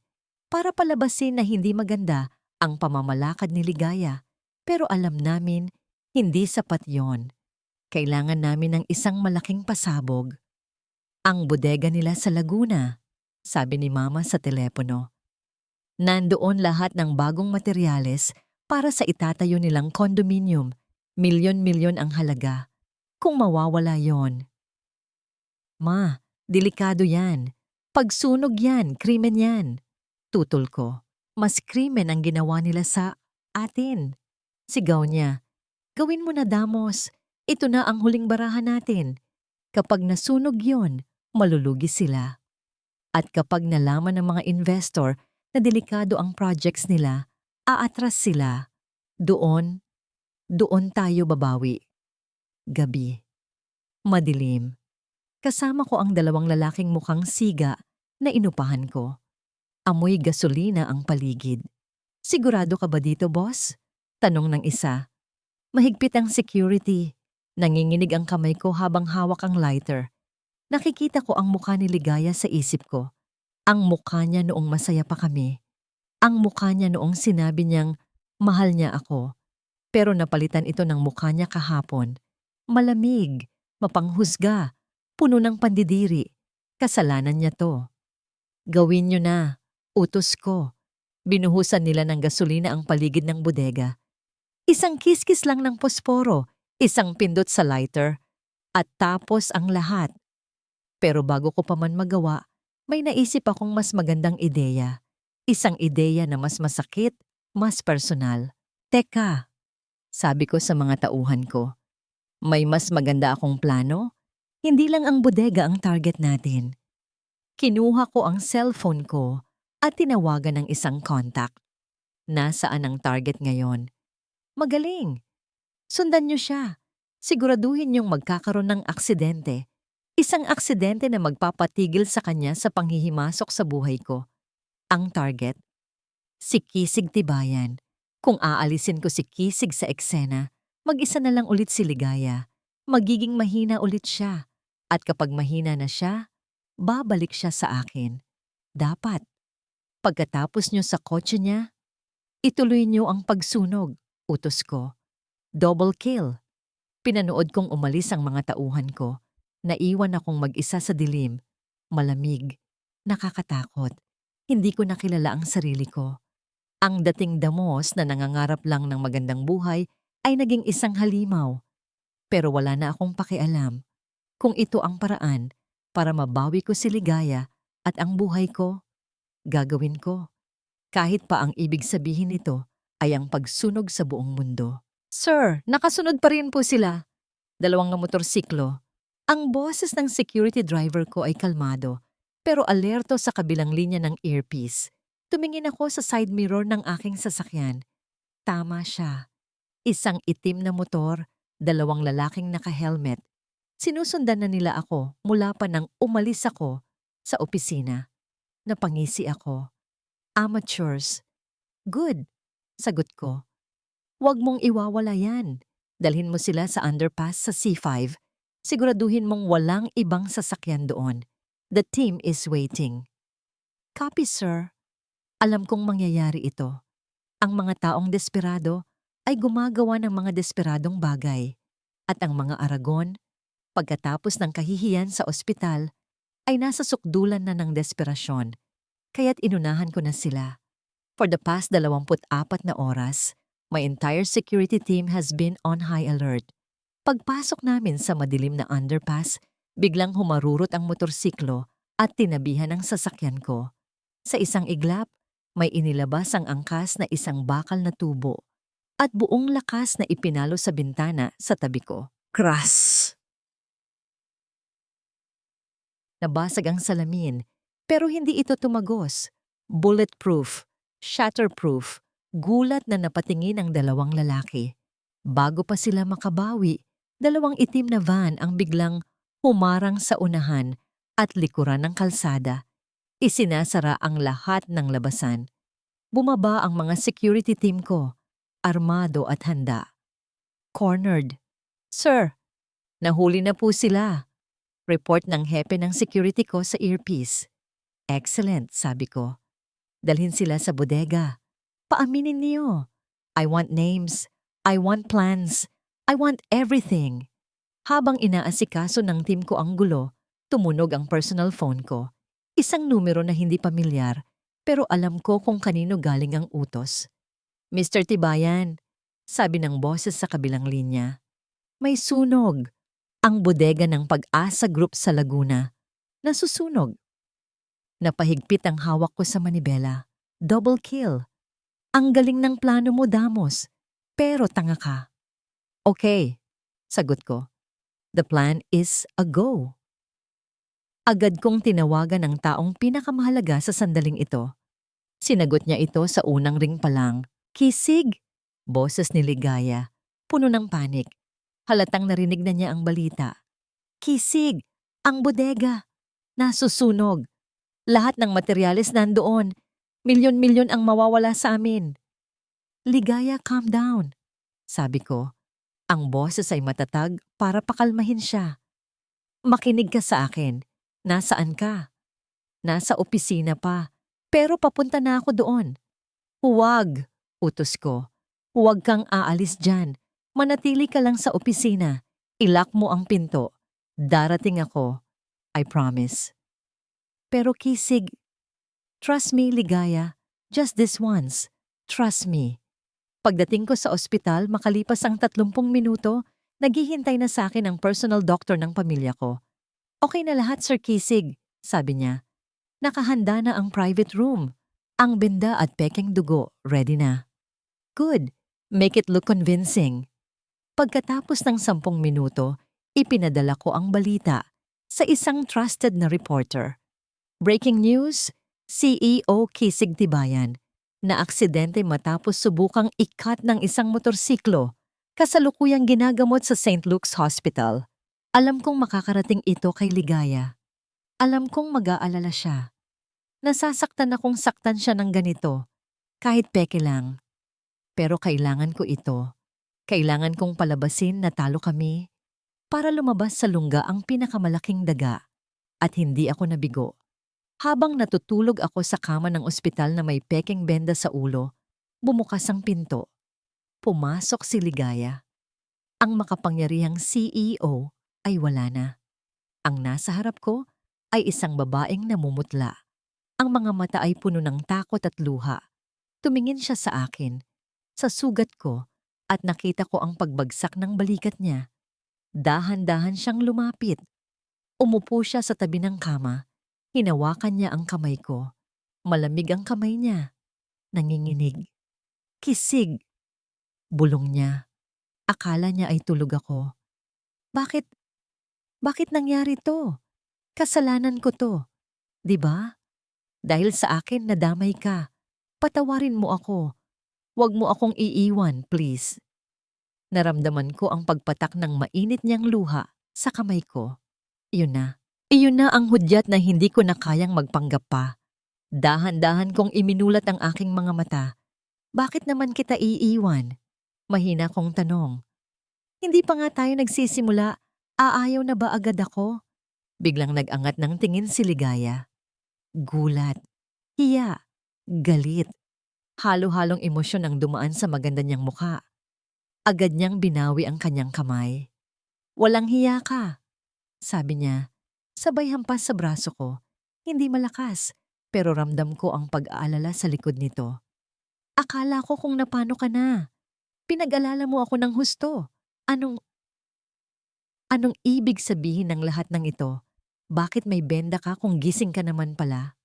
para palabasin na hindi maganda ang pamamalakad ni Ligaya. Pero alam namin, hindi sapat yon. Kailangan namin ng isang malaking pasabog. Ang bodega nila sa Laguna, sabi ni Mama sa telepono. Nandoon lahat ng bagong materyales para sa itatayo nilang condominium. Milyon-milyon ang halaga. Kung mawawala yon. Ma, delikado yan. Pagsunog yan, krimen yan. Tutol ko. Mas krimen ang ginawa nila sa atin. Sigaw niya. Gawin mo na, Damos. Ito na ang huling barahan natin. Kapag nasunog yon, malulugi sila. At kapag nalaman ng mga investor na delikado ang projects nila, aatras sila. Doon tayo babawi. Gabi. Madilim. Kasama ko ang dalawang lalaking mukhang siga na inupahan ko. Amoy gasolina ang paligid. Sigurado ka ba dito, boss? Tanong ng isa. Mahigpit ang security. Nanginginig ang kamay ko habang hawak ang lighter. Nakikita ko ang mukha ni Ligaya sa isip ko. Ang mukha niya noong masaya pa kami. Ang mukha niya noong sinabi niyang mahal niya ako. Pero napalitan ito ng mukha niya kahapon. Malamig, mapanghusga, puno ng pandidiri. Kasalanan niya to. Gawin niyo na, utos ko. Binuhusan nila ng gasolina ang paligid ng bodega. Isang kiskis lang ng posporo, isang pindot sa lighter, at tapos ang lahat. Pero bago ko pa man magawa, may naisip akong mas magandang ideya. Isang ideya na mas masakit, mas personal. Teka, sabi ko sa mga tauhan ko. May mas maganda akong plano? Hindi lang ang bodega ang target natin. Kinuha ko ang cellphone ko at tinawagan ng isang contact. Nasaan ang target ngayon? Magaling. Sundan niyo siya. Siguraduhin niyong magkakaroon ng aksidente. Isang aksidente na magpapatigil sa kanya sa panghihimasok sa buhay ko. Ang target? Si Kisig Tibayan. Kung aalisin ko si Kisig sa eksena, mag-isa na lang ulit si Ligaya. Magiging mahina ulit siya. At kapag mahina na siya, babalik siya sa akin. Dapat. Pagkatapos niyo sa kotse niya, ituloy niyo ang pagsunog, utos ko. Double kill. Pinanood kong umalis ang mga tauhan ko. Naiwan akong mag-isa sa dilim, malamig, nakakatakot. Hindi ko nakilala ang sarili ko. Ang dating Damos na nangangarap lang ng magandang buhay ay naging isang halimaw. Pero wala na akong pakialam. Kung ito ang paraan para mabawi ko si Ligaya at ang buhay ko, gagawin ko. Kahit pa ang ibig sabihin nito ay ang pagsunog sa buong mundo. Sir, nakasunod pa rin po sila. Dalawang motorsiklo. Ang boses ng security driver ko ay kalmado, pero alerto sa kabilang linya ng earpiece. Tumingin ako sa side mirror ng aking sasakyan. Tama siya. Isang itim na motor, dalawang lalaking naka-helmet. Sinusundan na nila ako mula pa nang umalis ako sa opisina. Napangisi ako. Amateurs. Good, sagot ko. Huwag mong iwawala yan. Dalhin mo sila sa underpass sa C5. Siguraduhin mong walang ibang sasakyan doon. The team is waiting. Copy, sir. Alam kong mangyayari ito. Ang mga taong desperado ay gumagawa ng mga desperadong bagay. At ang mga Aragon, pagkatapos ng kahihiyan sa ospital, ay nasa sukdulan na ng desperasyon, kaya't inunahan ko na sila. For the past 24 na oras, my entire security team has been on high alert. Pagpasok namin sa madilim na underpass, biglang humarurot ang motorsiklo at tinabihan ang sasakyan ko. Sa isang iglap, may inilabas ang angkas na isang bakal na tubo at buong lakas na ipinalo sa bintana sa tabi ko. Crash! Nabasag ang salamin, pero hindi ito tumagos. Bulletproof, shatterproof, gulat na napatingin ang dalawang lalaki. Bago pa sila makabawi, dalawang itim na van ang biglang humarang sa unahan at likuran ng kalsada. Isinasara ang lahat ng labasan. Bumaba ang mga security team ko, armado at handa. Cornered. Sir, nahuli na po sila. Report ng hepe ng security ko sa earpiece. Excellent, sabi ko. Dalhin sila sa bodega. Paaminin niyo. I want names. I want plans. I want everything. Habang inaasikaso ng team ko ang gulo, tumunog ang personal phone ko. Isang numero na hindi pamilyar, pero alam ko kung kanino galing ang utos. Mr. Tibayan, sabi ng boses sa kabilang linya. May sunog. Ang bodega ng Pag-asa Group sa Laguna. Nasusunog. Napahigpit ang hawak ko sa manibela. Double kill. Ang galing ng plano mo, Damos. Pero tanga ka. Okay, sagot ko. The plan is a go. Agad kong tinawagan ang taong pinakamahalaga sa sandaling ito. Sinagot niya ito sa unang ring pa lang. Kisig! Boses ni Ligaya, puno ng panik. Halatang narinig na niya ang balita. Kisig! Ang bodega! Nasusunog! Lahat ng materyales nandoon. Milyon-milyon ang mawawala sa amin. Ligaya, calm down, sabi ko. Ang boses ay matatag para pakalmahin siya. Makinig ka sa akin. Nasaan ka? Nasa opisina pa, pero papunta na ako doon. Huwag, utos ko. Huwag kang aalis dyan. Manatili ka lang sa opisina. Ilock mo ang pinto. Darating ako. I promise. Pero Kisig, trust me, Ligaya. Just this once. Trust me. Pagdating ko sa ospital, makalipas ang 30 minuto, naghihintay na sa akin ang personal doctor ng pamilya ko. Okay na lahat, Sir Kisig, sabi niya. Nakahanda na ang private room. Ang benda at pekeng dugo, ready na. Good. Make it look convincing. Pagkatapos ng 10 minuto, ipinadala ko ang balita sa isang trusted na reporter. Breaking news, CEO Kisig Tibayan, na aksidente matapos subukang ikat ng isang motorsiklo, kasalukuyang ginagamot sa St. Luke's Hospital. Alam kong makakarating ito kay Ligaya. Alam kong mag-aalala siya. Nasasaktan akong saktan siya ng ganito, kahit peke lang. Pero kailangan ko ito. Kailangan kong palabasin na talo kami para lumabas sa lungga ang pinakamalaking daga. At hindi ako nabigo. Habang natutulog ako sa kama ng ospital na may pekeng benda sa ulo, bumukas ang pinto. Pumasok si Ligaya. Ang makapangyarihang CEO ay wala na. Ang nasa harap ko ay isang babaeng namumutla. Ang mga mata ay puno ng takot at luha. Tumingin siya sa akin, sa sugat ko, at nakita ko ang pagbagsak ng balikat niya. Dahan-dahan siyang lumapit. Umupo siya sa tabi ng kama. Hinawakan niya ang kamay ko. Malamig ang kamay niya. Nanginginig. Kisig. Bulong niya. Akala niya ay tulog ako. Bakit nangyari to? Kasalanan ko to. 'Di ba? Dahil sa akin nadamay ka. Patawarin mo ako. Huwag mo akong iiwan, please. Naramdaman ko ang pagpatak ng mainit niyang luha sa kamay ko. Iyon na. Iyon na ang hudyat na hindi ko na kayang magpanggap pa. Dahan-dahan kong iminulat ang aking mga mata. Bakit naman kita iiwan? Mahina kong tanong. Hindi pa nga tayo nagsisimula. Aayaw na ba agad ako? Biglang nag-angat ng tingin si Ligaya. Gulat, hiya, galit. Halo-halong emosyon ang dumaan sa maganda niyang mukha. Agad niyang binawi ang kanyang kamay. Walang hiya ka, sabi niya. Sabay hampas sa braso ko. Hindi malakas, pero ramdam ko ang pag-aalala sa likod nito. Akala ko kung napano ka na. Pinag-alala mo ako ng husto. Anong Anong ibig sabihin ng lahat ng ito? Bakit may benda ka kung gising ka naman pala?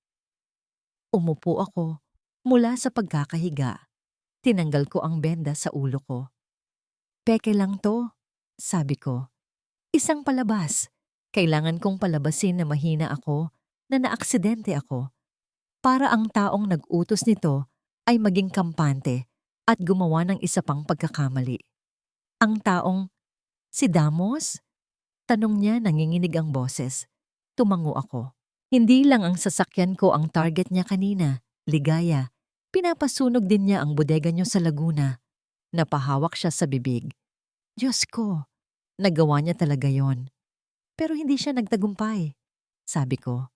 Umupo ako mula sa pagkakahiga. Tinanggal ko ang benda sa ulo ko. Peke lang to, sabi ko. Isang palabas. Kailangan kong palabasin na mahina ako, na naaksidente ako. Para ang taong nag-utos nito ay maging kampante at gumawa ng isa pang pagkakamali. Ang taong, si Damos? Tanong niya, nanginginig ang boses. Tumango ako. Hindi lang ang sasakyan ko ang target niya kanina, Ligaya. Pinapasunog din niya ang bodega niyo sa Laguna. Napahawak siya sa bibig. Diyos ko, nagawa niya talaga yon. Pero hindi siya nagtagumpay, sabi ko.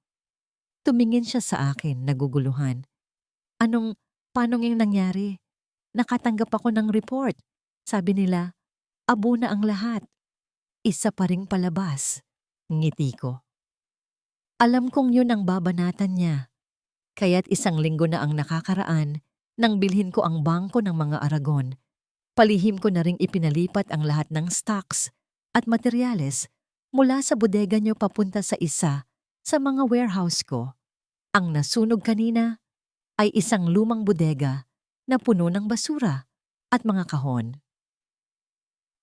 Tumingin siya sa akin, naguguluhan. Paano yung nangyari? Nakatanggap ako ng report. Sabi nila, abo na ang lahat. Isa pa ring palabas. Ngiti ko. Alam kong yun ang babanatan niya. Kaya't 1 linggo na ang nakakaraan nang bilhin ko ang bangko ng mga Aragon. Palihim ko na ring ipinalipat ang lahat ng stocks at materyales mula sa bodega niyo papunta sa isa sa mga warehouse ko. Ang nasunog kanina ay isang lumang bodega na puno ng basura at mga kahon.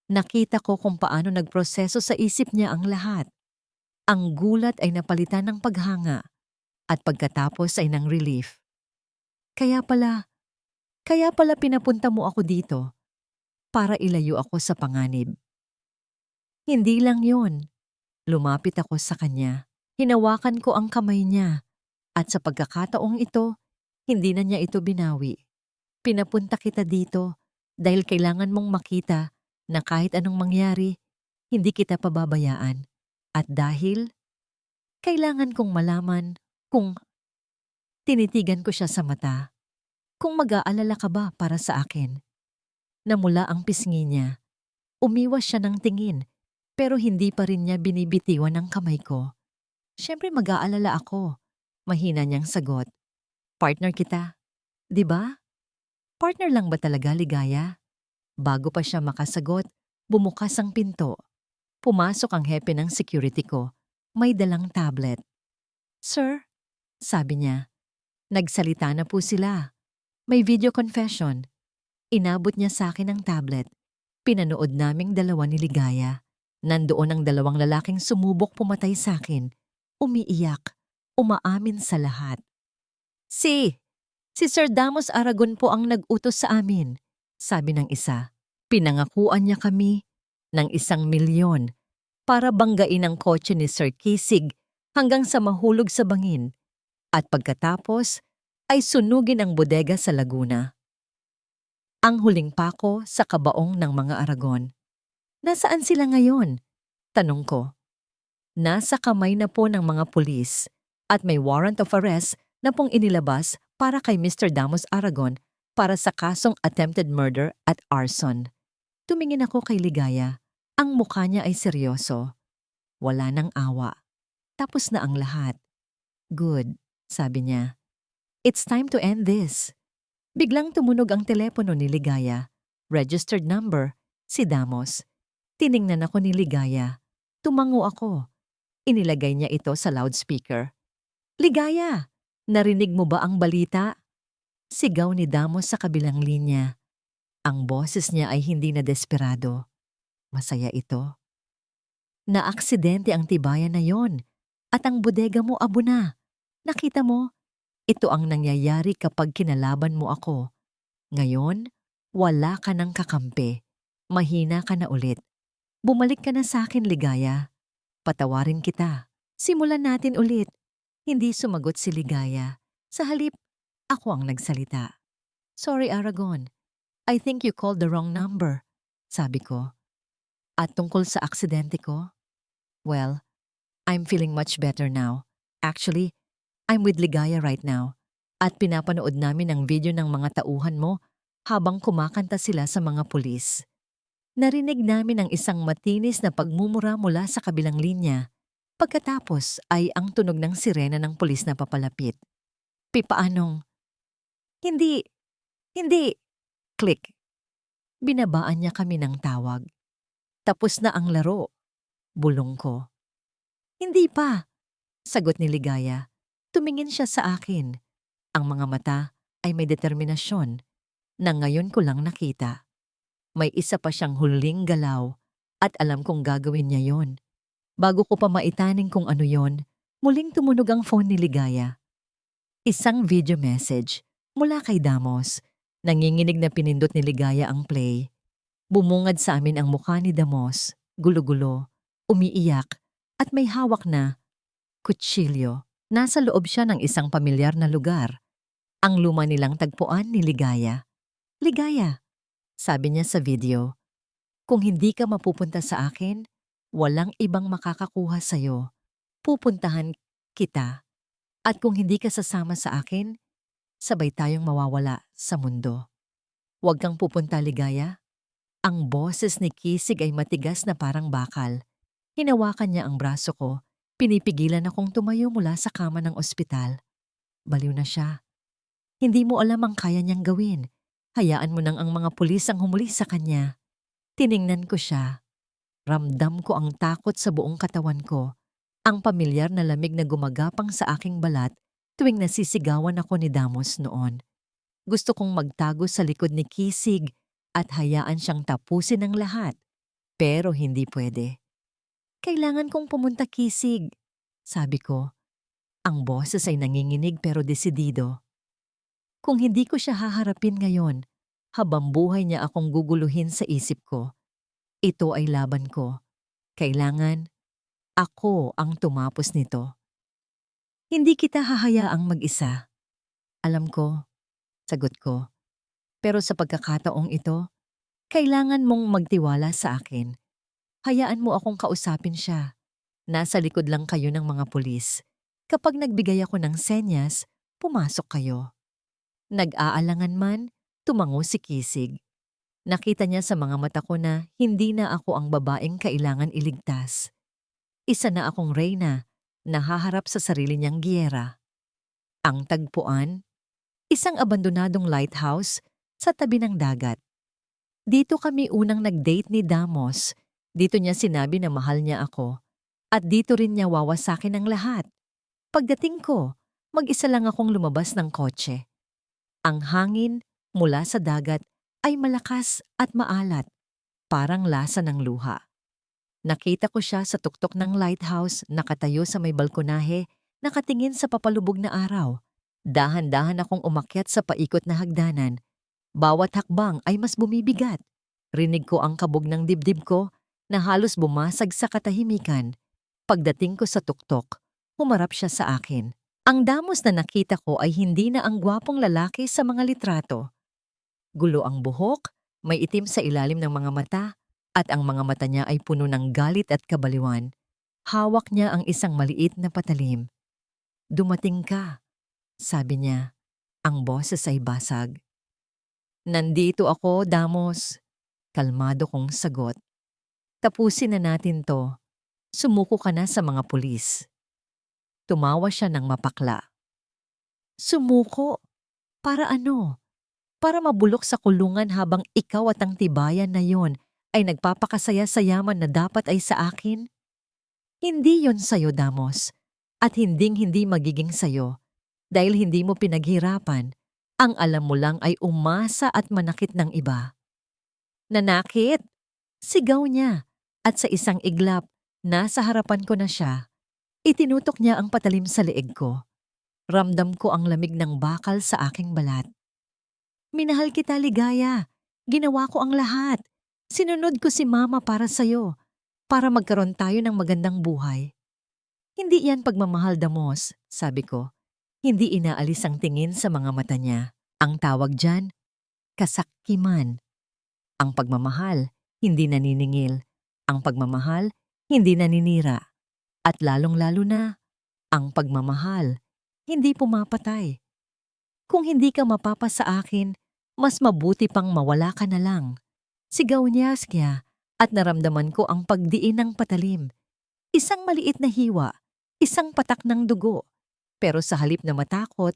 Nakita ko kung paano nagproseso sa isip niya ang lahat. Ang gulat ay napalitan ng paghanga at pagkatapos ay ng relief. Kaya pala pinapunta mo ako dito para ilayo ako sa panganib. Hindi lang yun. Lumapit ako sa kanya. Hinawakan ko ang kamay niya at sa pagkakataong ito, hindi na niya ito binawi. Pinapunta kita dito dahil kailangan mong makita na kahit anong mangyari, hindi kita pababayaan. At dahil, kailangan kong malaman kung tinitigan ko siya sa mata. Kung mag-aalala ka ba para sa akin? Namula ang pisngi niya. Umiwas siya ng tingin, pero hindi pa rin niya binibitiwan ang kamay ko. Siyempre mag-aalala ako. Mahina niyang sagot. Partner kita, di ba? Partner lang ba talaga, Ligaya? Bago pa siya makasagot, bumukas ang pinto. Pumasok ang hepe ng security ko. May dalang tablet. Sir, sabi niya, nagsalita na po sila. May video confession. Inabot niya sa akin ang tablet. Pinanood naming dalawa ni Ligaya. Nandoon ang 2 lalaking sumubok pumatay sa akin. Umiiyak, umaamin sa lahat. Si Sir Damos Aragon po ang nag-utos sa amin, sabi ng isa. Pinangakuan niya kami ng 1 milyon para banggain ang kotse ni Sir Kisig hanggang sa mahulog sa bangin at pagkatapos ay sunugin ang bodega sa Laguna. Ang huling pako sa kabaong ng mga Aragon. Nasaan sila ngayon? Tanong ko. Nasa kamay na po ng mga pulis at may warrant of arrest na pong inilabas para kay Mr. Damos Aragon para sa kasong attempted murder at arson. Tumingin ako kay Ligaya. Ang mukha niya ay seryoso. Wala nang awa. Tapos na ang lahat. Good, sabi niya. It's time to end this. Biglang tumunog ang telepono ni Ligaya. Registered number, si Damos. Tiningnan ako ni Ligaya. Tumango ako. Inilagay niya ito sa loudspeaker. Ligaya, narinig mo ba ang balita? Sigaw ni Damos sa kabilang linya. Ang boses niya ay hindi na desperado. Masaya ito. Naaksidente ang tibayan na yon at ang bodega mo abo na. Nakita mo? Ito ang nangyayari kapag kinalaban mo ako. Ngayon, wala ka ng kakampi. Mahina ka na ulit. Bumalik ka na sa akin, Ligaya. Patawarin kita. Simulan natin ulit. Hindi sumagot si Ligaya. Sa halip, ako ang nagsalita. Sorry, Aragon. I think you called the wrong number, sabi ko. At tungkol sa aksidente ko? Well, I'm feeling much better now. Actually, I'm with Ligaya right now. At pinapanood namin ang video ng mga tauhan mo habang kumakanta sila sa mga pulis. Narinig namin ang isang matinis na pagmumura mula sa kabilang linya. Pagkatapos ay ang tunog ng sirena ng pulis na papalapit. Pipaanong, hindi, hindi, click. Binabaan niya kami ng tawag. Tapos na ang laro, bulong ko. Hindi pa, sagot ni Ligaya. Tumingin siya sa akin. Ang mga mata ay may determinasyon na ngayon ko lang nakita. May isa pa siyang huling galaw at alam kong gagawin niya yon. Bago ko pa maitaning kung ano yon, muling tumunog ang phone ni Ligaya. Isang video message mula kay Damos. Nanginginig na pinindot ni Ligaya ang play. Bumungad sa amin ang mukha ni Damos, gulo-gulo, umiiyak, at may hawak na kutsilyo. Nasa loob siya ng isang pamilyar na lugar. Ang luma nilang tagpuan ni Ligaya. Ligaya, sabi niya sa video, kung hindi ka mapupunta sa akin, walang ibang makakakuha sa'yo. Pupuntahan kita. At kung hindi ka sasama sa akin, sabay tayong mawawala sa mundo. Huwag kang pupunta, Ligaya. Ang boses ni Kisig ay matigas na parang bakal. Hinawakan niya ang braso ko, pinipigilan akong tumayo mula sa kama ng ospital. Baliw na siya. Hindi mo alam ang kaya niyang gawin. Hayaan mo nang ang mga pulis ang humuli sa kanya. Tiningnan ko siya. Ramdam ko ang takot sa buong katawan ko. Ang pamilyar na lamig na gumagapang sa aking balat tuwing nasisigawan ako ni Damos noon. Gusto kong magtago sa likod ni Kisig at hayaan siyang tapusin ang lahat. Pero hindi pwede. Kailangan kong pumunta, Kisig, sabi ko. Ang boses ay nanginginig pero desidido. Kung hindi ko siya haharapin ngayon, habang buhay niya akong guguluhin sa isip ko. Ito ay laban ko. Kailangan ako ang tumapos nito. Hindi kita hahayaang mag-isa. Alam ko, sagot ko. Pero sa pagkakataong ito, kailangan mong magtiwala sa akin. Hayaan mo akong kausapin siya. Nasa likod lang kayo ng mga pulis. Kapag nagbigay ako ng senyas, pumasok kayo. Nag-aalangan man, tumango si Kisig. Nakita niya sa mga mata ko na hindi na ako ang babaeng kailangan iligtas. Isa na akong reyna na haharap sa sarili niyang giyera. Ang tagpuan, isang abandonadong lighthouse sa tabi ng dagat. Dito kami unang nag-date ni Damos. Dito niya sinabi na mahal niya ako. At dito rin niya wawasakin ang lahat. Pagdating ko, mag-isa lang akong lumabas ng kotse. Ang hangin mula sa dagat ay malakas at maalat, parang lasa ng luha. Nakita ko siya sa tuktok ng lighthouse, nakatayo sa may balkonahe, nakatingin sa papalubog na araw. Dahan-dahan akong umakyat sa paikot na hagdanan. Bawat hakbang ay mas bumibigat. Rinig ko ang kabog ng dibdib ko na halos bumasag sa katahimikan. Pagdating ko sa tuktok, humarap siya sa akin. Ang Damos na nakita ko ay hindi na ang gwapong lalaki sa mga litrato. Gulo ang buhok, may itim sa ilalim ng mga mata, at ang mga mata niya ay puno ng galit at kabaliwan. Hawak niya ang isang maliit na patalim. Dumating ka, sabi niya. Ang boses ay basag. Nandito ako, Damos. Kalmado kong sagot. Tapusin na natin to. Sumuko ka na sa mga pulis. Tumawa siya ng mapakla. Sumuko? Para ano? Para mabulok sa kulungan habang ikaw at ang tibayan na yon ay nagpapakasaya sa yaman na dapat ay sa akin? Hindi yon sayo, Damos. At hinding-hindi magiging sayo. Dahil hindi mo pinaghirapan, ang alam mo lang ay umasa at manakit ng iba. Nanakit? Sigaw niya. At sa isang iglap, nasa harapan ko na siya. Itinutok niya ang patalim sa leeg ko. Ramdam ko ang lamig ng bakal sa aking balat. Minahal kita, Ligaya. Ginawa ko ang lahat. Sinunod ko si Mama para sa'yo. Para magkaroon tayo ng magandang buhay. Hindi yan pagmamahal, Damos, sabi ko. Hindi inaalis ang tingin sa mga mata niya. Ang tawag dyan, kasakiman. Ang pagmamahal, hindi naniningil. Ang pagmamahal, hindi naninira. At lalong-lalo na, ang pagmamahal, hindi pumapatay. Kung hindi ka mapapa sa akin, mas mabuti pang mawala ka na lang. Sigaw niya at naramdaman ko ang pagdiin ng patalim. Isang maliit na hiwa, isang patak ng dugo. Pero sa halip na matakot,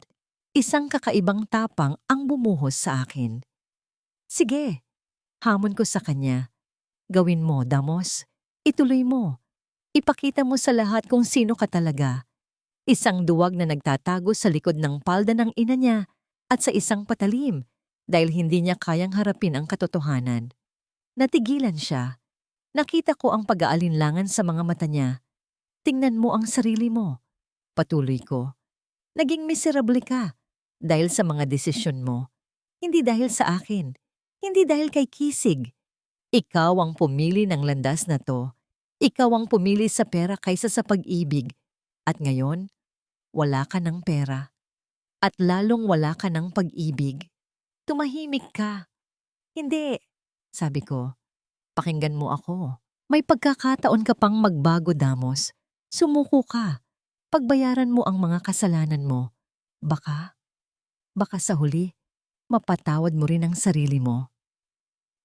isang kakaibang tapang ang bumuhos sa akin. Sige, hamon ko sa kanya. Gawin mo, Damos. Ituloy mo. Ipakita mo sa lahat kung sino ka talaga. Isang duwag na nagtatago sa likod ng palda ng ina niya at sa isang patalim dahil hindi niya kayang harapin ang katotohanan. Natigilan siya. Nakita ko ang pag-aalinlangan sa mga mata niya. Tingnan mo ang sarili mo. Patuloy ko. Naging miserable ka dahil sa mga desisyon mo. Hindi dahil sa akin. Hindi dahil kay Kisig. Ikaw ang pumili ng landas na to. Ikaw ang pumili sa pera kaysa sa pag-ibig. At ngayon, wala ka ng pera. At lalong wala ka ng pag-ibig. Tumahimik ka. Hindi, sabi ko. Pakinggan mo ako. May pagkakataon ka pang magbago, Damos. Sumuko ka. Pagbayaran mo ang mga kasalanan mo. Baka sa huli, mapatawad mo rin ang sarili mo.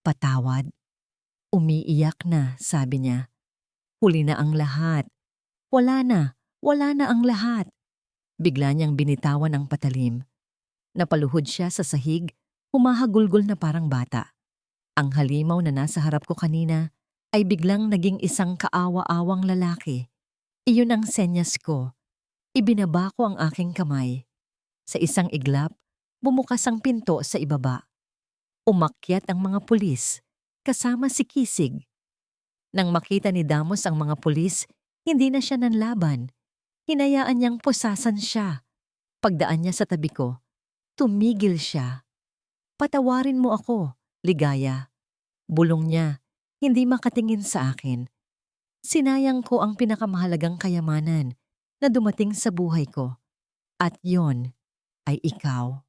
Patawad? Umiiyak na, sabi niya. Huli na ang lahat. Wala na ang lahat. Bigla niyang binitawan ang patalim. Napaluhod siya sa sahig, humahagulgol na parang bata. Ang halimaw na nasa harap ko kanina ay biglang naging isang kaawa-awang lalaki. Iyon ang senyas ko. Ibinaba ko ang aking kamay. Sa isang iglap, bumukas ang pinto sa ibaba. Umakyat ang mga pulis, kasama si Kisig. Nang makita ni Damos ang mga pulis, hindi na siya nanlaban. Hinayaan niyang pusasan siya. Pagdaan niya sa tabi ko, tumigil siya. Patawarin mo ako, Ligaya. Bulong niya, hindi makatingin sa akin. Sinayang ko ang pinakamahalagang kayamanan na dumating sa buhay ko. At yon ay ikaw.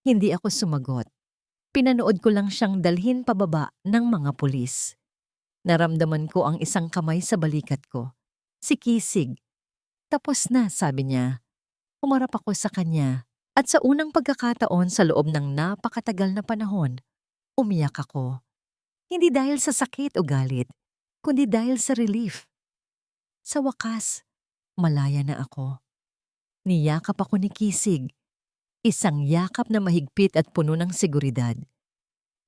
Hindi ako sumagot. Pinanood ko lang siyang dalhin pababa ng mga pulis. Naramdaman ko ang isang kamay sa balikat ko. Si Kisig. Tapos na, sabi niya. Humarap ako sa kanya. At sa unang pagkakataon sa loob ng napakatagal na panahon, umiyak ako. Hindi dahil sa sakit o galit, kundi dahil sa relief. Sa wakas, malaya na ako. Niyakap ako ni Kisig. Isang yakap na mahigpit at puno ng seguridad.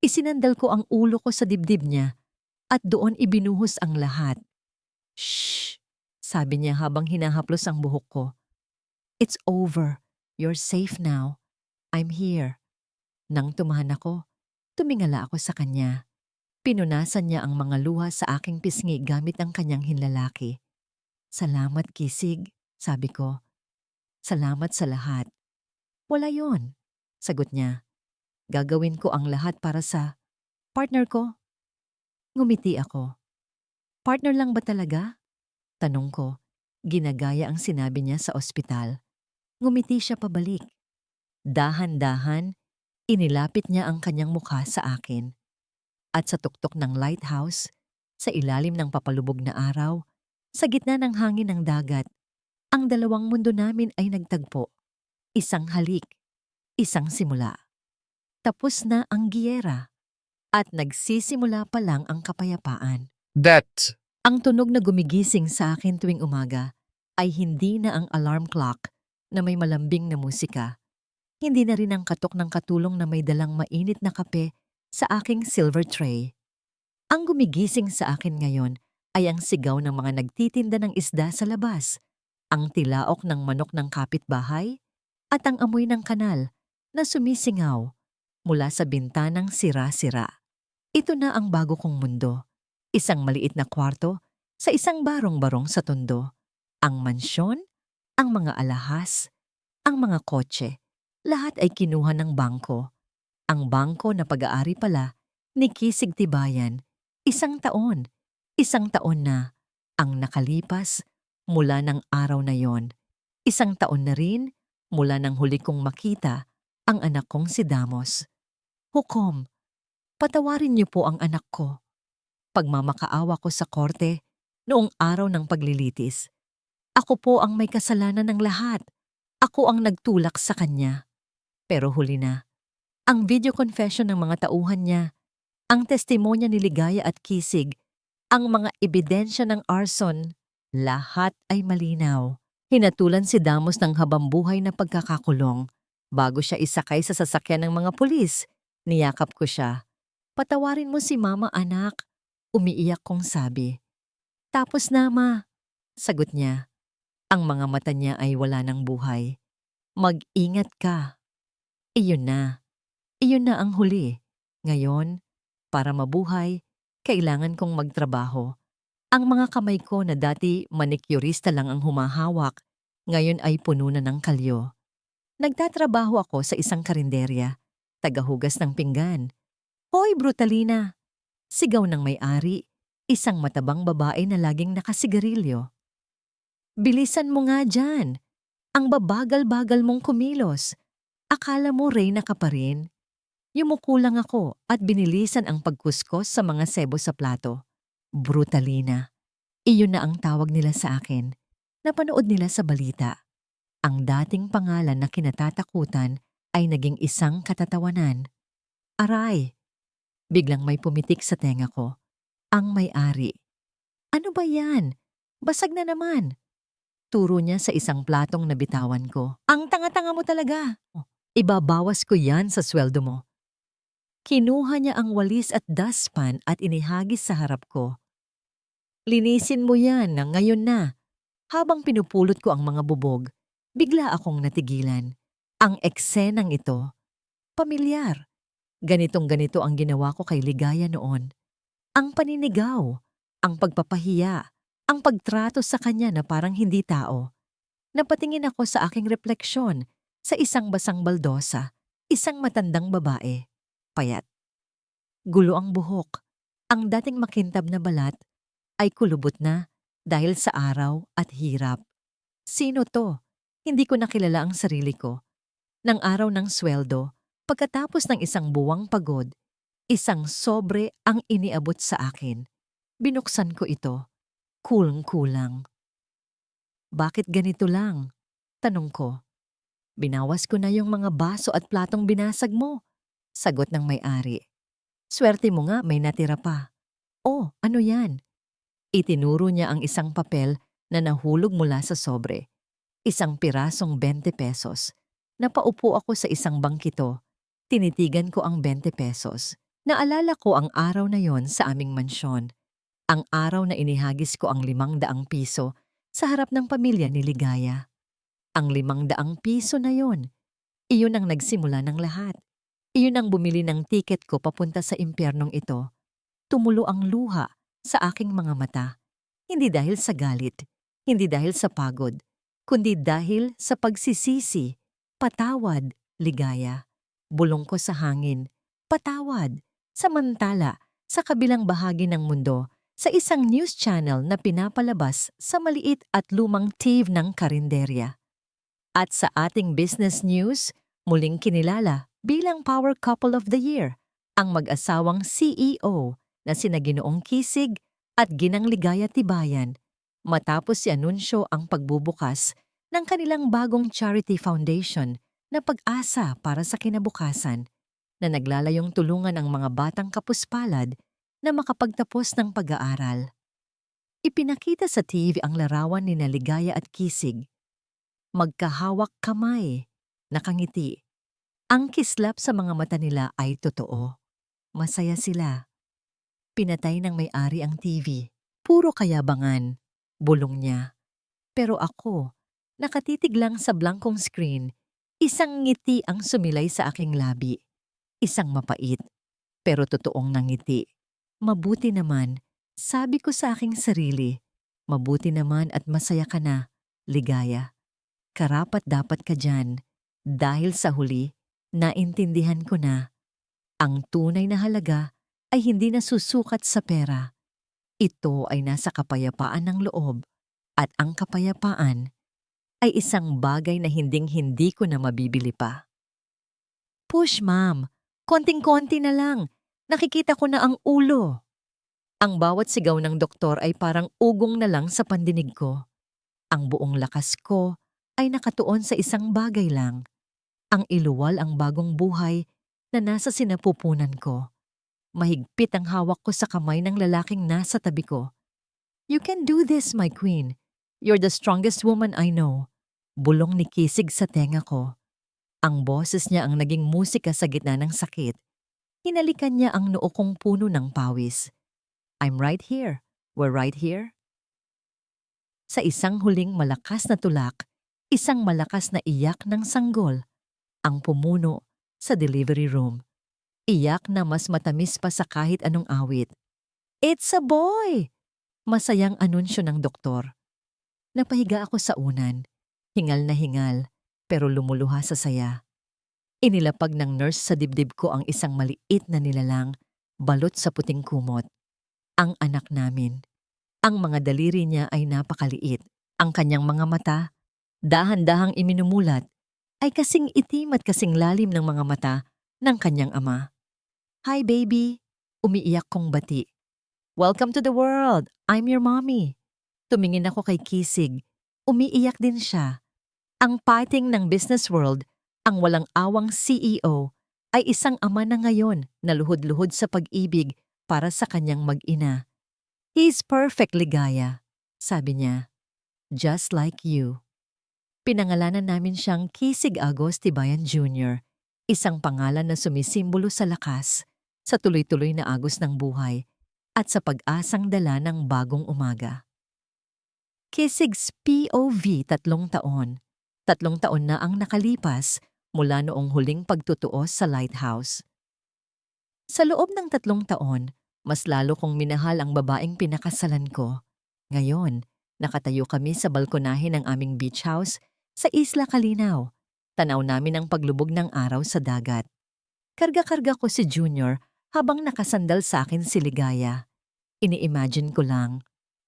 Isinandal ko ang ulo ko sa dibdib niya at doon ibinuhos ang lahat. Shh! Sabi niya habang hinahaplos ang buhok ko. It's over. You're safe now. I'm here. Nang tumahan ako, tumingala ako sa kanya. Pinunasan niya ang mga luha sa aking pisngi gamit ang kanyang hinlalaki. Salamat, Kisig, sabi ko. Salamat sa lahat. Wala yon, sagot niya. Gagawin ko ang lahat para sa partner ko. Ngumiti ako. Partner lang ba talaga? Tanong ko. Ginagaya ang sinabi niya sa ospital. Ngumiti siya pabalik. Dahan-dahan, inilapit niya ang kanyang mukha sa akin. At sa tuktok ng lighthouse, sa ilalim ng papalubog na araw, sa gitna ng hangin ng dagat, ang dalawang mundo namin ay nagtagpo. Isang halik, isang simula. Tapos na ang giyera at nagsisimula pa lang ang kapayapaan. That. Ang tunog na gumigising sa akin tuwing umaga ay hindi na ang alarm clock na may malambing na musika. Hindi na rin ang katok ng katulong na may dalang mainit na kape sa aking silver tray. Ang gumigising sa akin ngayon ay ang sigaw ng mga nagtitinda ng isda sa labas, ang tilaok ng manok ng kapitbahay, at ang amoy ng kanal na sumisingaw mula sa bintanang sira-sira. Ito na ang bago kong mundo. Isang maliit na kwarto sa isang barong-barong sa tondo. Ang mansyon, ang mga alahas, ang mga kotse, lahat ay kinuha ng bangko. Ang bangko na pag-aari pala ni Kisig Tibayan, isang taon na ang nakalipas mula ng araw na yon. Isang taon na rin mula nang huli kong makita ang anak kong si Damos. Hukom, patawarin niyo po ang anak ko. Pagmamakaawa ko sa korte noong araw ng paglilitis. Ako po ang may kasalanan ng lahat. Ako ang nagtulak sa kanya. Pero huli na. Ang video confession ng mga tauhan niya, ang testimonya ni Ligaya at Kisig, Ang mga ebidensya ng arson, lahat ay malinaw. Hinatulan si Damos ng habambuhay na pagkakakulong. Bago siya isakay sa sasakyan ng mga pulis, niyakap ko siya. Patawarin mo si mama, anak. Umiiyak kong sabi. Tapos na, ma. Sagot niya. Ang mga mata niya ay wala ng buhay. Mag-ingat ka. Iyon na. Iyon na ang huli. Ngayon, para mabuhay, kailangan kong magtrabaho. Ang mga kamay ko na dati manikyurista lang ang humahawak, ngayon ay puno na ng kalyo. Nagtatrabaho ako sa isang karinderya, tagahugas ng pinggan. Hoy, Brutalina! Sigaw ng may-ari, isang matabang babae na laging nakasigarilyo. Bilisan mo nga dyan! Ang babagal-bagal mong kumilos. Akala mo reyna ka pa rin? Yumuko lang ako at binilisan ang pagkuskos sa mga sebo sa plato. Brutalina. Iyon na ang tawag nila sa akin. Napanood nila sa balita. Ang dating pangalan na kinatatakutan ay naging isang katatawanan. Aray! Biglang may pumitik sa tenga ko. Ang may-ari. Ano ba yan? Basag na naman. Turo niya sa isang platong nabitawan ko. Ang tanga-tanga mo talaga. Ibabawas ko yan sa sweldo mo. Kinuha niya ang walis at dustpan at inihagis sa harap ko. Linisin mo yan na ngayon na. Habang pinupulot ko ang mga bubog, bigla akong natigilan. Ang eksenang ito, pamilyar. Ganitong-ganito ang ginawa ko kay Ligaya noon. Ang paninigaw, ang pagpapahiya, ang pagtrato sa kanya na parang hindi tao. Napatingin ako sa aking refleksyon sa isang basang baldosa, isang matandang babae, payat. Gulo ang buhok, ang dating makintab na balat ay kulubot na dahil sa araw at hirap. Sino to? Hindi ko nakilala ang sarili ko. Nang araw ng sweldo, pagkatapos ng isang buwang pagod, isang sobre ang iniabot sa akin. Binuksan ko ito. Kulang-kulang. Bakit ganito lang? Tanong ko. Binawas ko na yung mga baso at platong binasag mo. Sagot ng may-ari. Swerte mo nga may natira pa. Oh, ano yan? Itinuro niya ang isang papel na nahulog mula sa sobre. Isang pirasong 20 pesos. Napaupo ako sa isang bangkito. Tinitigan ko ang 20 pesos. Naalala ko ang araw na yon sa aming mansyon. Ang araw na inihagis ko ang 500 piso sa harap ng pamilya ni Ligaya. Ang 500 piso na yon, iyon ang nagsimula ng lahat. Iyon ang bumili ng tiket ko papunta sa impyernong ito. Tumulo ang luha sa aking mga mata. Hindi dahil sa galit, hindi dahil sa pagod, kundi dahil sa pagsisisi. Patawad, Ligaya. Bulong ko sa hangin. Patawad. Samantala, sa kabilang bahagi ng mundo, sa isang news channel na pinapalabas sa maliit at lumang TV ng karinderya. At sa ating business news, muling kinilala bilang Power Couple of the Year, ang mag-asawang CEO na sina Ginoong Kisig at Ginang Ligaya Tibayan, matapos i-anunsyo ang pagbubukas ng kanilang bagong charity foundation na Pag-asa para sa Kinabukasan, na naglalayong tulungan ang mga batang kapuspalad na makapagtapos ng pag-aaral. Ipinakita sa TV ang larawan ni Ligaya at Kisig. Magkahawak kamay, nakangiti. Ang kislap sa mga mata nila ay totoo. Masaya sila. Pinatay ng may-ari ang TV. Puro kayabangan, bulong niya. Pero ako, nakatitig lang sa blankong screen, isang ngiti ang sumilay sa aking labi. Isang mapait, pero totoong nangiti. Mabuti naman, sabi ko sa aking sarili. Mabuti naman at masaya ka na, Ligaya. Karapat-dapat ka dyan, dahil sa huli, naintindihan ko na. Ang tunay na halaga ay hindi nasusukat sa pera. Ito ay nasa kapayapaan ng loob, at ang kapayapaan ay isang bagay na hinding-hindi ko na mabibili pa. Push, ma'am. Konting-konti na lang. Nakikita ko na ang ulo. Ang bawat sigaw ng doktor ay parang ugong na lang sa pandinig ko. Ang buong lakas ko ay nakatuon sa isang bagay lang. Ang iluwal ang bagong buhay na nasa sinapupunan ko. Mahigpit ang hawak ko sa kamay ng lalaking nasa tabi ko. "You can do this, my queen. You're the strongest woman I know." Bulong ni Kisig sa tenga ko. Ang boses niya ang naging musika sa gitna ng sakit. Hinalikan niya ang noo kong puno ng pawis. "I'm right here. We're right here." Sa isang huling malakas na tulak, isang malakas na iyak ng sanggol ang pumuno sa delivery room. Iyak na mas matamis pa sa kahit anong awit. "It's a boy!" Masayang anunsyo ng doktor. Napahiga ako sa unan, hingal na hingal, pero lumuluha sa saya. Inilapag ng nurse sa dibdib ko ang isang maliit na nilalang, balot sa puting kumot. Ang anak namin. Ang mga daliri niya ay napakaliit. Ang kanyang mga mata, dahan-dahang iminumulat, ay kasing itim at kasing lalim ng mga mata ng kanyang ama. "Hi baby," umiiyak kong bati. "Welcome to the world. I'm your mommy." Tumingin ako kay Kisig. Umiiyak din siya. Ang pating ng business world, ang walang awang CEO, ay isang ama na ngayon na luhod-luhod sa pag-ibig para sa kanyang mag-ina. "He's perfect, Ligaya," sabi niya. "Just like you." Pinangalanan namin siyang Kisig Agos Tibayan Jr., isang pangalan na sumisimbolo sa lakas, sa tuloy-tuloy na agos ng buhay, at sa pag-asang dala ng bagong umaga. Kisig's POV 3 taon. 3 taon na ang nakalipas mula noong huling pagtutuos sa lighthouse. Sa loob ng 3 taon, mas lalo kong minahal ang babaeng pinakasalan ko. Ngayon, nakatayo kami sa balkonahe ng aming beach house sa Isla Calinaw. Tanaw namin ang paglubog ng araw sa dagat. Karga-karga ko si Junior habang nakasandal sa akin si Ligaya. Ini-imagine ko lang.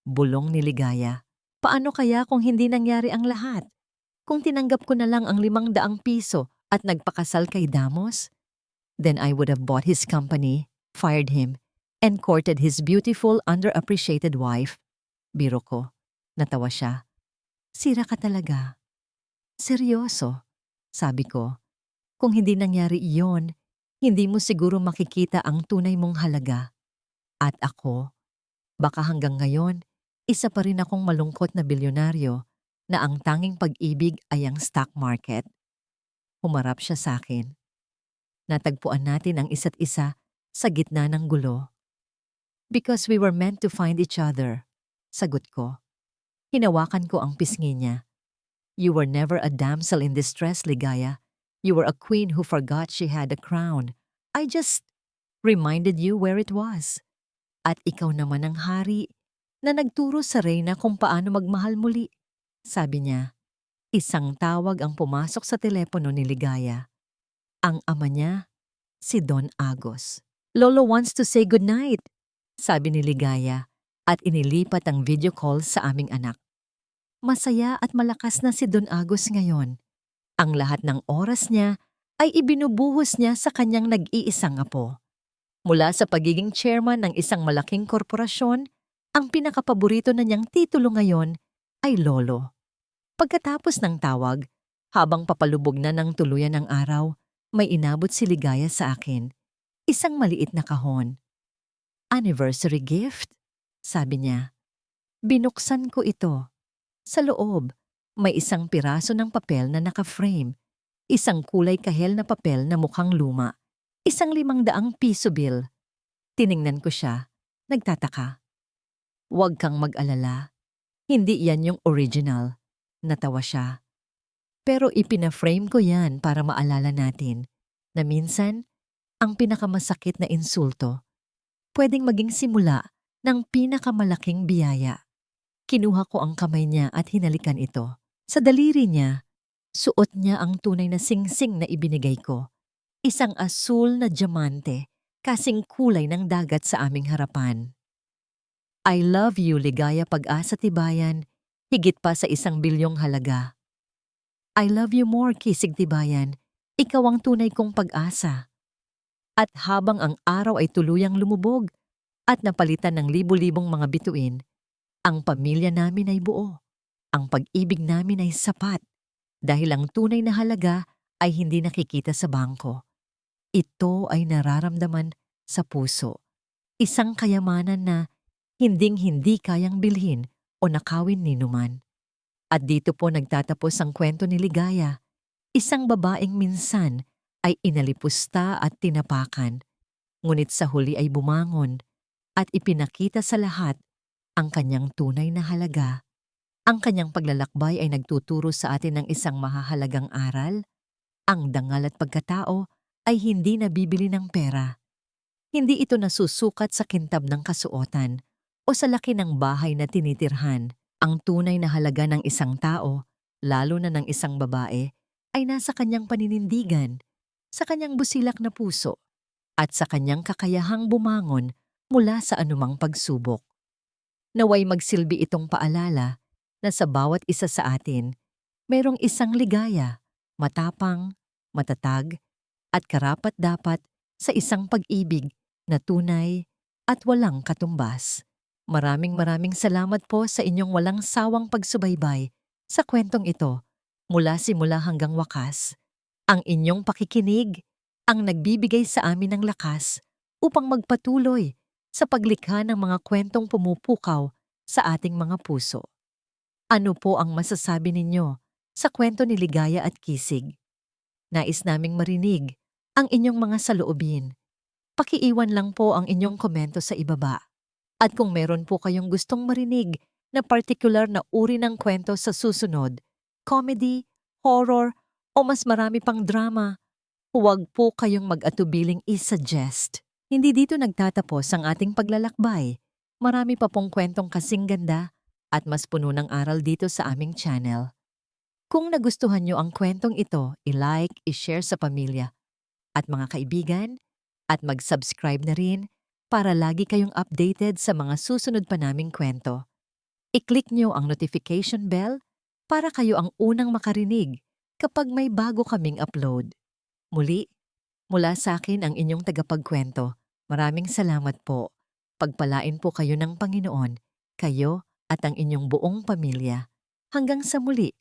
Bulong ni Ligaya. Paano kaya kung hindi nangyari ang lahat? Kung tinanggap ko na lang ang 500 piso at nagpakasal kay Damos? Then I would have bought his company, fired him, and courted his beautiful, underappreciated wife. Biro ko. Natawa siya. "Sira ka talaga." "Seryoso?" Sabi ko. "Kung hindi nangyari iyon, hindi mo siguro makikita ang tunay mong halaga. At ako, baka hanggang ngayon, isa pa rin akong malungkot na bilyonaryo na ang tanging pag-ibig ay ang stock market." Humarap siya sa akin. Natagpuan natin ang isa't isa sa gitna ng gulo. "Because we were meant to find each other," sagot ko. Hinawakan ko ang pisngi niya. "You were never a damsel in distress, Ligaya. You were a queen who forgot she had a crown. I just reminded you where it was. At ikaw naman ang hari na nagturo sa reyna kung paano magmahal muli." Sabi niya. Isang tawag ang pumasok sa telepono ni Ligaya. Ang ama niya, si Don Agos. "Lolo wants to say goodnight," sabi ni Ligaya at inilipat ang video call sa aming anak. Masaya at malakas na si Don Agos ngayon. Ang lahat ng oras niya ay ibinubuhos niya sa kanyang nag-iisang apo. Mula sa pagiging chairman ng isang malaking korporasyon, ang pinakapaborito na niyang titulo ngayon ay Lolo. Pagkatapos ng tawag, habang papalubog na ng tuluyan ng araw, may inabot si Ligaya sa akin. Isang maliit na kahon. "Anniversary gift?" sabi niya. Binuksan ko ito. Sa loob, may isang piraso ng papel na naka-frame, isang kulay kahel na papel na mukhang luma, isang 500 piso bill. Tiningnan ko siya, nagtataka. "Huwag kang mag-alala. Hindi yan yung original." Natawa siya. "Pero ipina-frame ko yan para maalala natin na minsan, ang pinakamasakit na insulto, pwedeng maging simula ng pinakamalaking biyaya." Kinuha ko ang kamay niya at hinalikan ito. Sa daliri niya, suot niya ang tunay na singsing na ibinigay ko. Isang asul na diamante, kasing kulay ng dagat sa aming harapan. "I love you, Ligaya Pag-asa Tibayan, higit pa sa 1 bilyong halaga." "I love you more, Kisig Tibayan. Ikaw ang tunay kong pag-asa." At habang ang araw ay tuluyang lumubog at napalitan ng libu-libong mga bituin, ang pamilya namin ay buo. Ang pag-ibig namin ay sapat dahil ang tunay na halaga ay hindi nakikita sa bangko. Ito ay nararamdaman sa puso. Isang kayamanan na hinding-hindi kayang bilhin o nakawin ni numan. At dito po nagtatapos ang kwento ni Ligaya, isang babaeng minsan ay inalipusta at tinapakan, ngunit sa huli ay bumangon at ipinakita sa lahat ang kanyang tunay na halaga. Ang kanyang paglalakbay ay nagtuturo sa atin ng isang mahahalagang aral. Ang dangal at pagkatao ay hindi nabibili ng pera. Hindi ito nasusukat sa kintab ng kasuotan o sa laki ng bahay na tinitirhan. Ang tunay na halaga ng isang tao, lalo na ng isang babae, ay nasa kanyang paninindigan, sa kanyang busilak na puso, at sa kanyang kakayahang bumangon mula sa anumang pagsubok. Naway magsilbi itong paalala na sa bawat isa sa atin, mayroong isang ligaya, matapang, matatag, at karapat-dapat sa isang pag-ibig na tunay at walang katumbas. Maraming salamat po sa inyong walang sawang pagsubaybay sa kwentong ito mula simula hanggang wakas. Ang inyong pakikinig ang nagbibigay sa amin ng lakas upang magpatuloy sa paglikha ng mga kwentong pumupukaw sa ating mga puso. Ano po ang masasabi ninyo sa kwento ni Ligaya at Kisig? Nais naming marinig ang inyong mga saloobin. Pakiiwan lang po ang inyong komento sa ibaba. At kung meron po kayong gustong marinig na particular na uri ng kwento sa susunod, comedy, horror, o mas marami pang drama, huwag po kayong mag-atubiling i-suggest. Hindi dito nagtatapos ang ating paglalakbay. Marami pa pong kwentong kasing ganda at mas puno ng aral dito sa aming channel. Kung nagustuhan nyo ang kwentong ito, i-like, i-share sa pamilya at mga kaibigan, at mag-subscribe na rin para lagi kayong updated sa mga susunod pa naming kwento. I-click nyo ang notification bell para kayo ang unang makarinig kapag may bago kaming upload. Muli, mula sa akin ang inyong tagapagkwento. Maraming salamat po. Pagpalain po kayo ng Panginoon, kayo at ang inyong buong pamilya. Hanggang sa muli.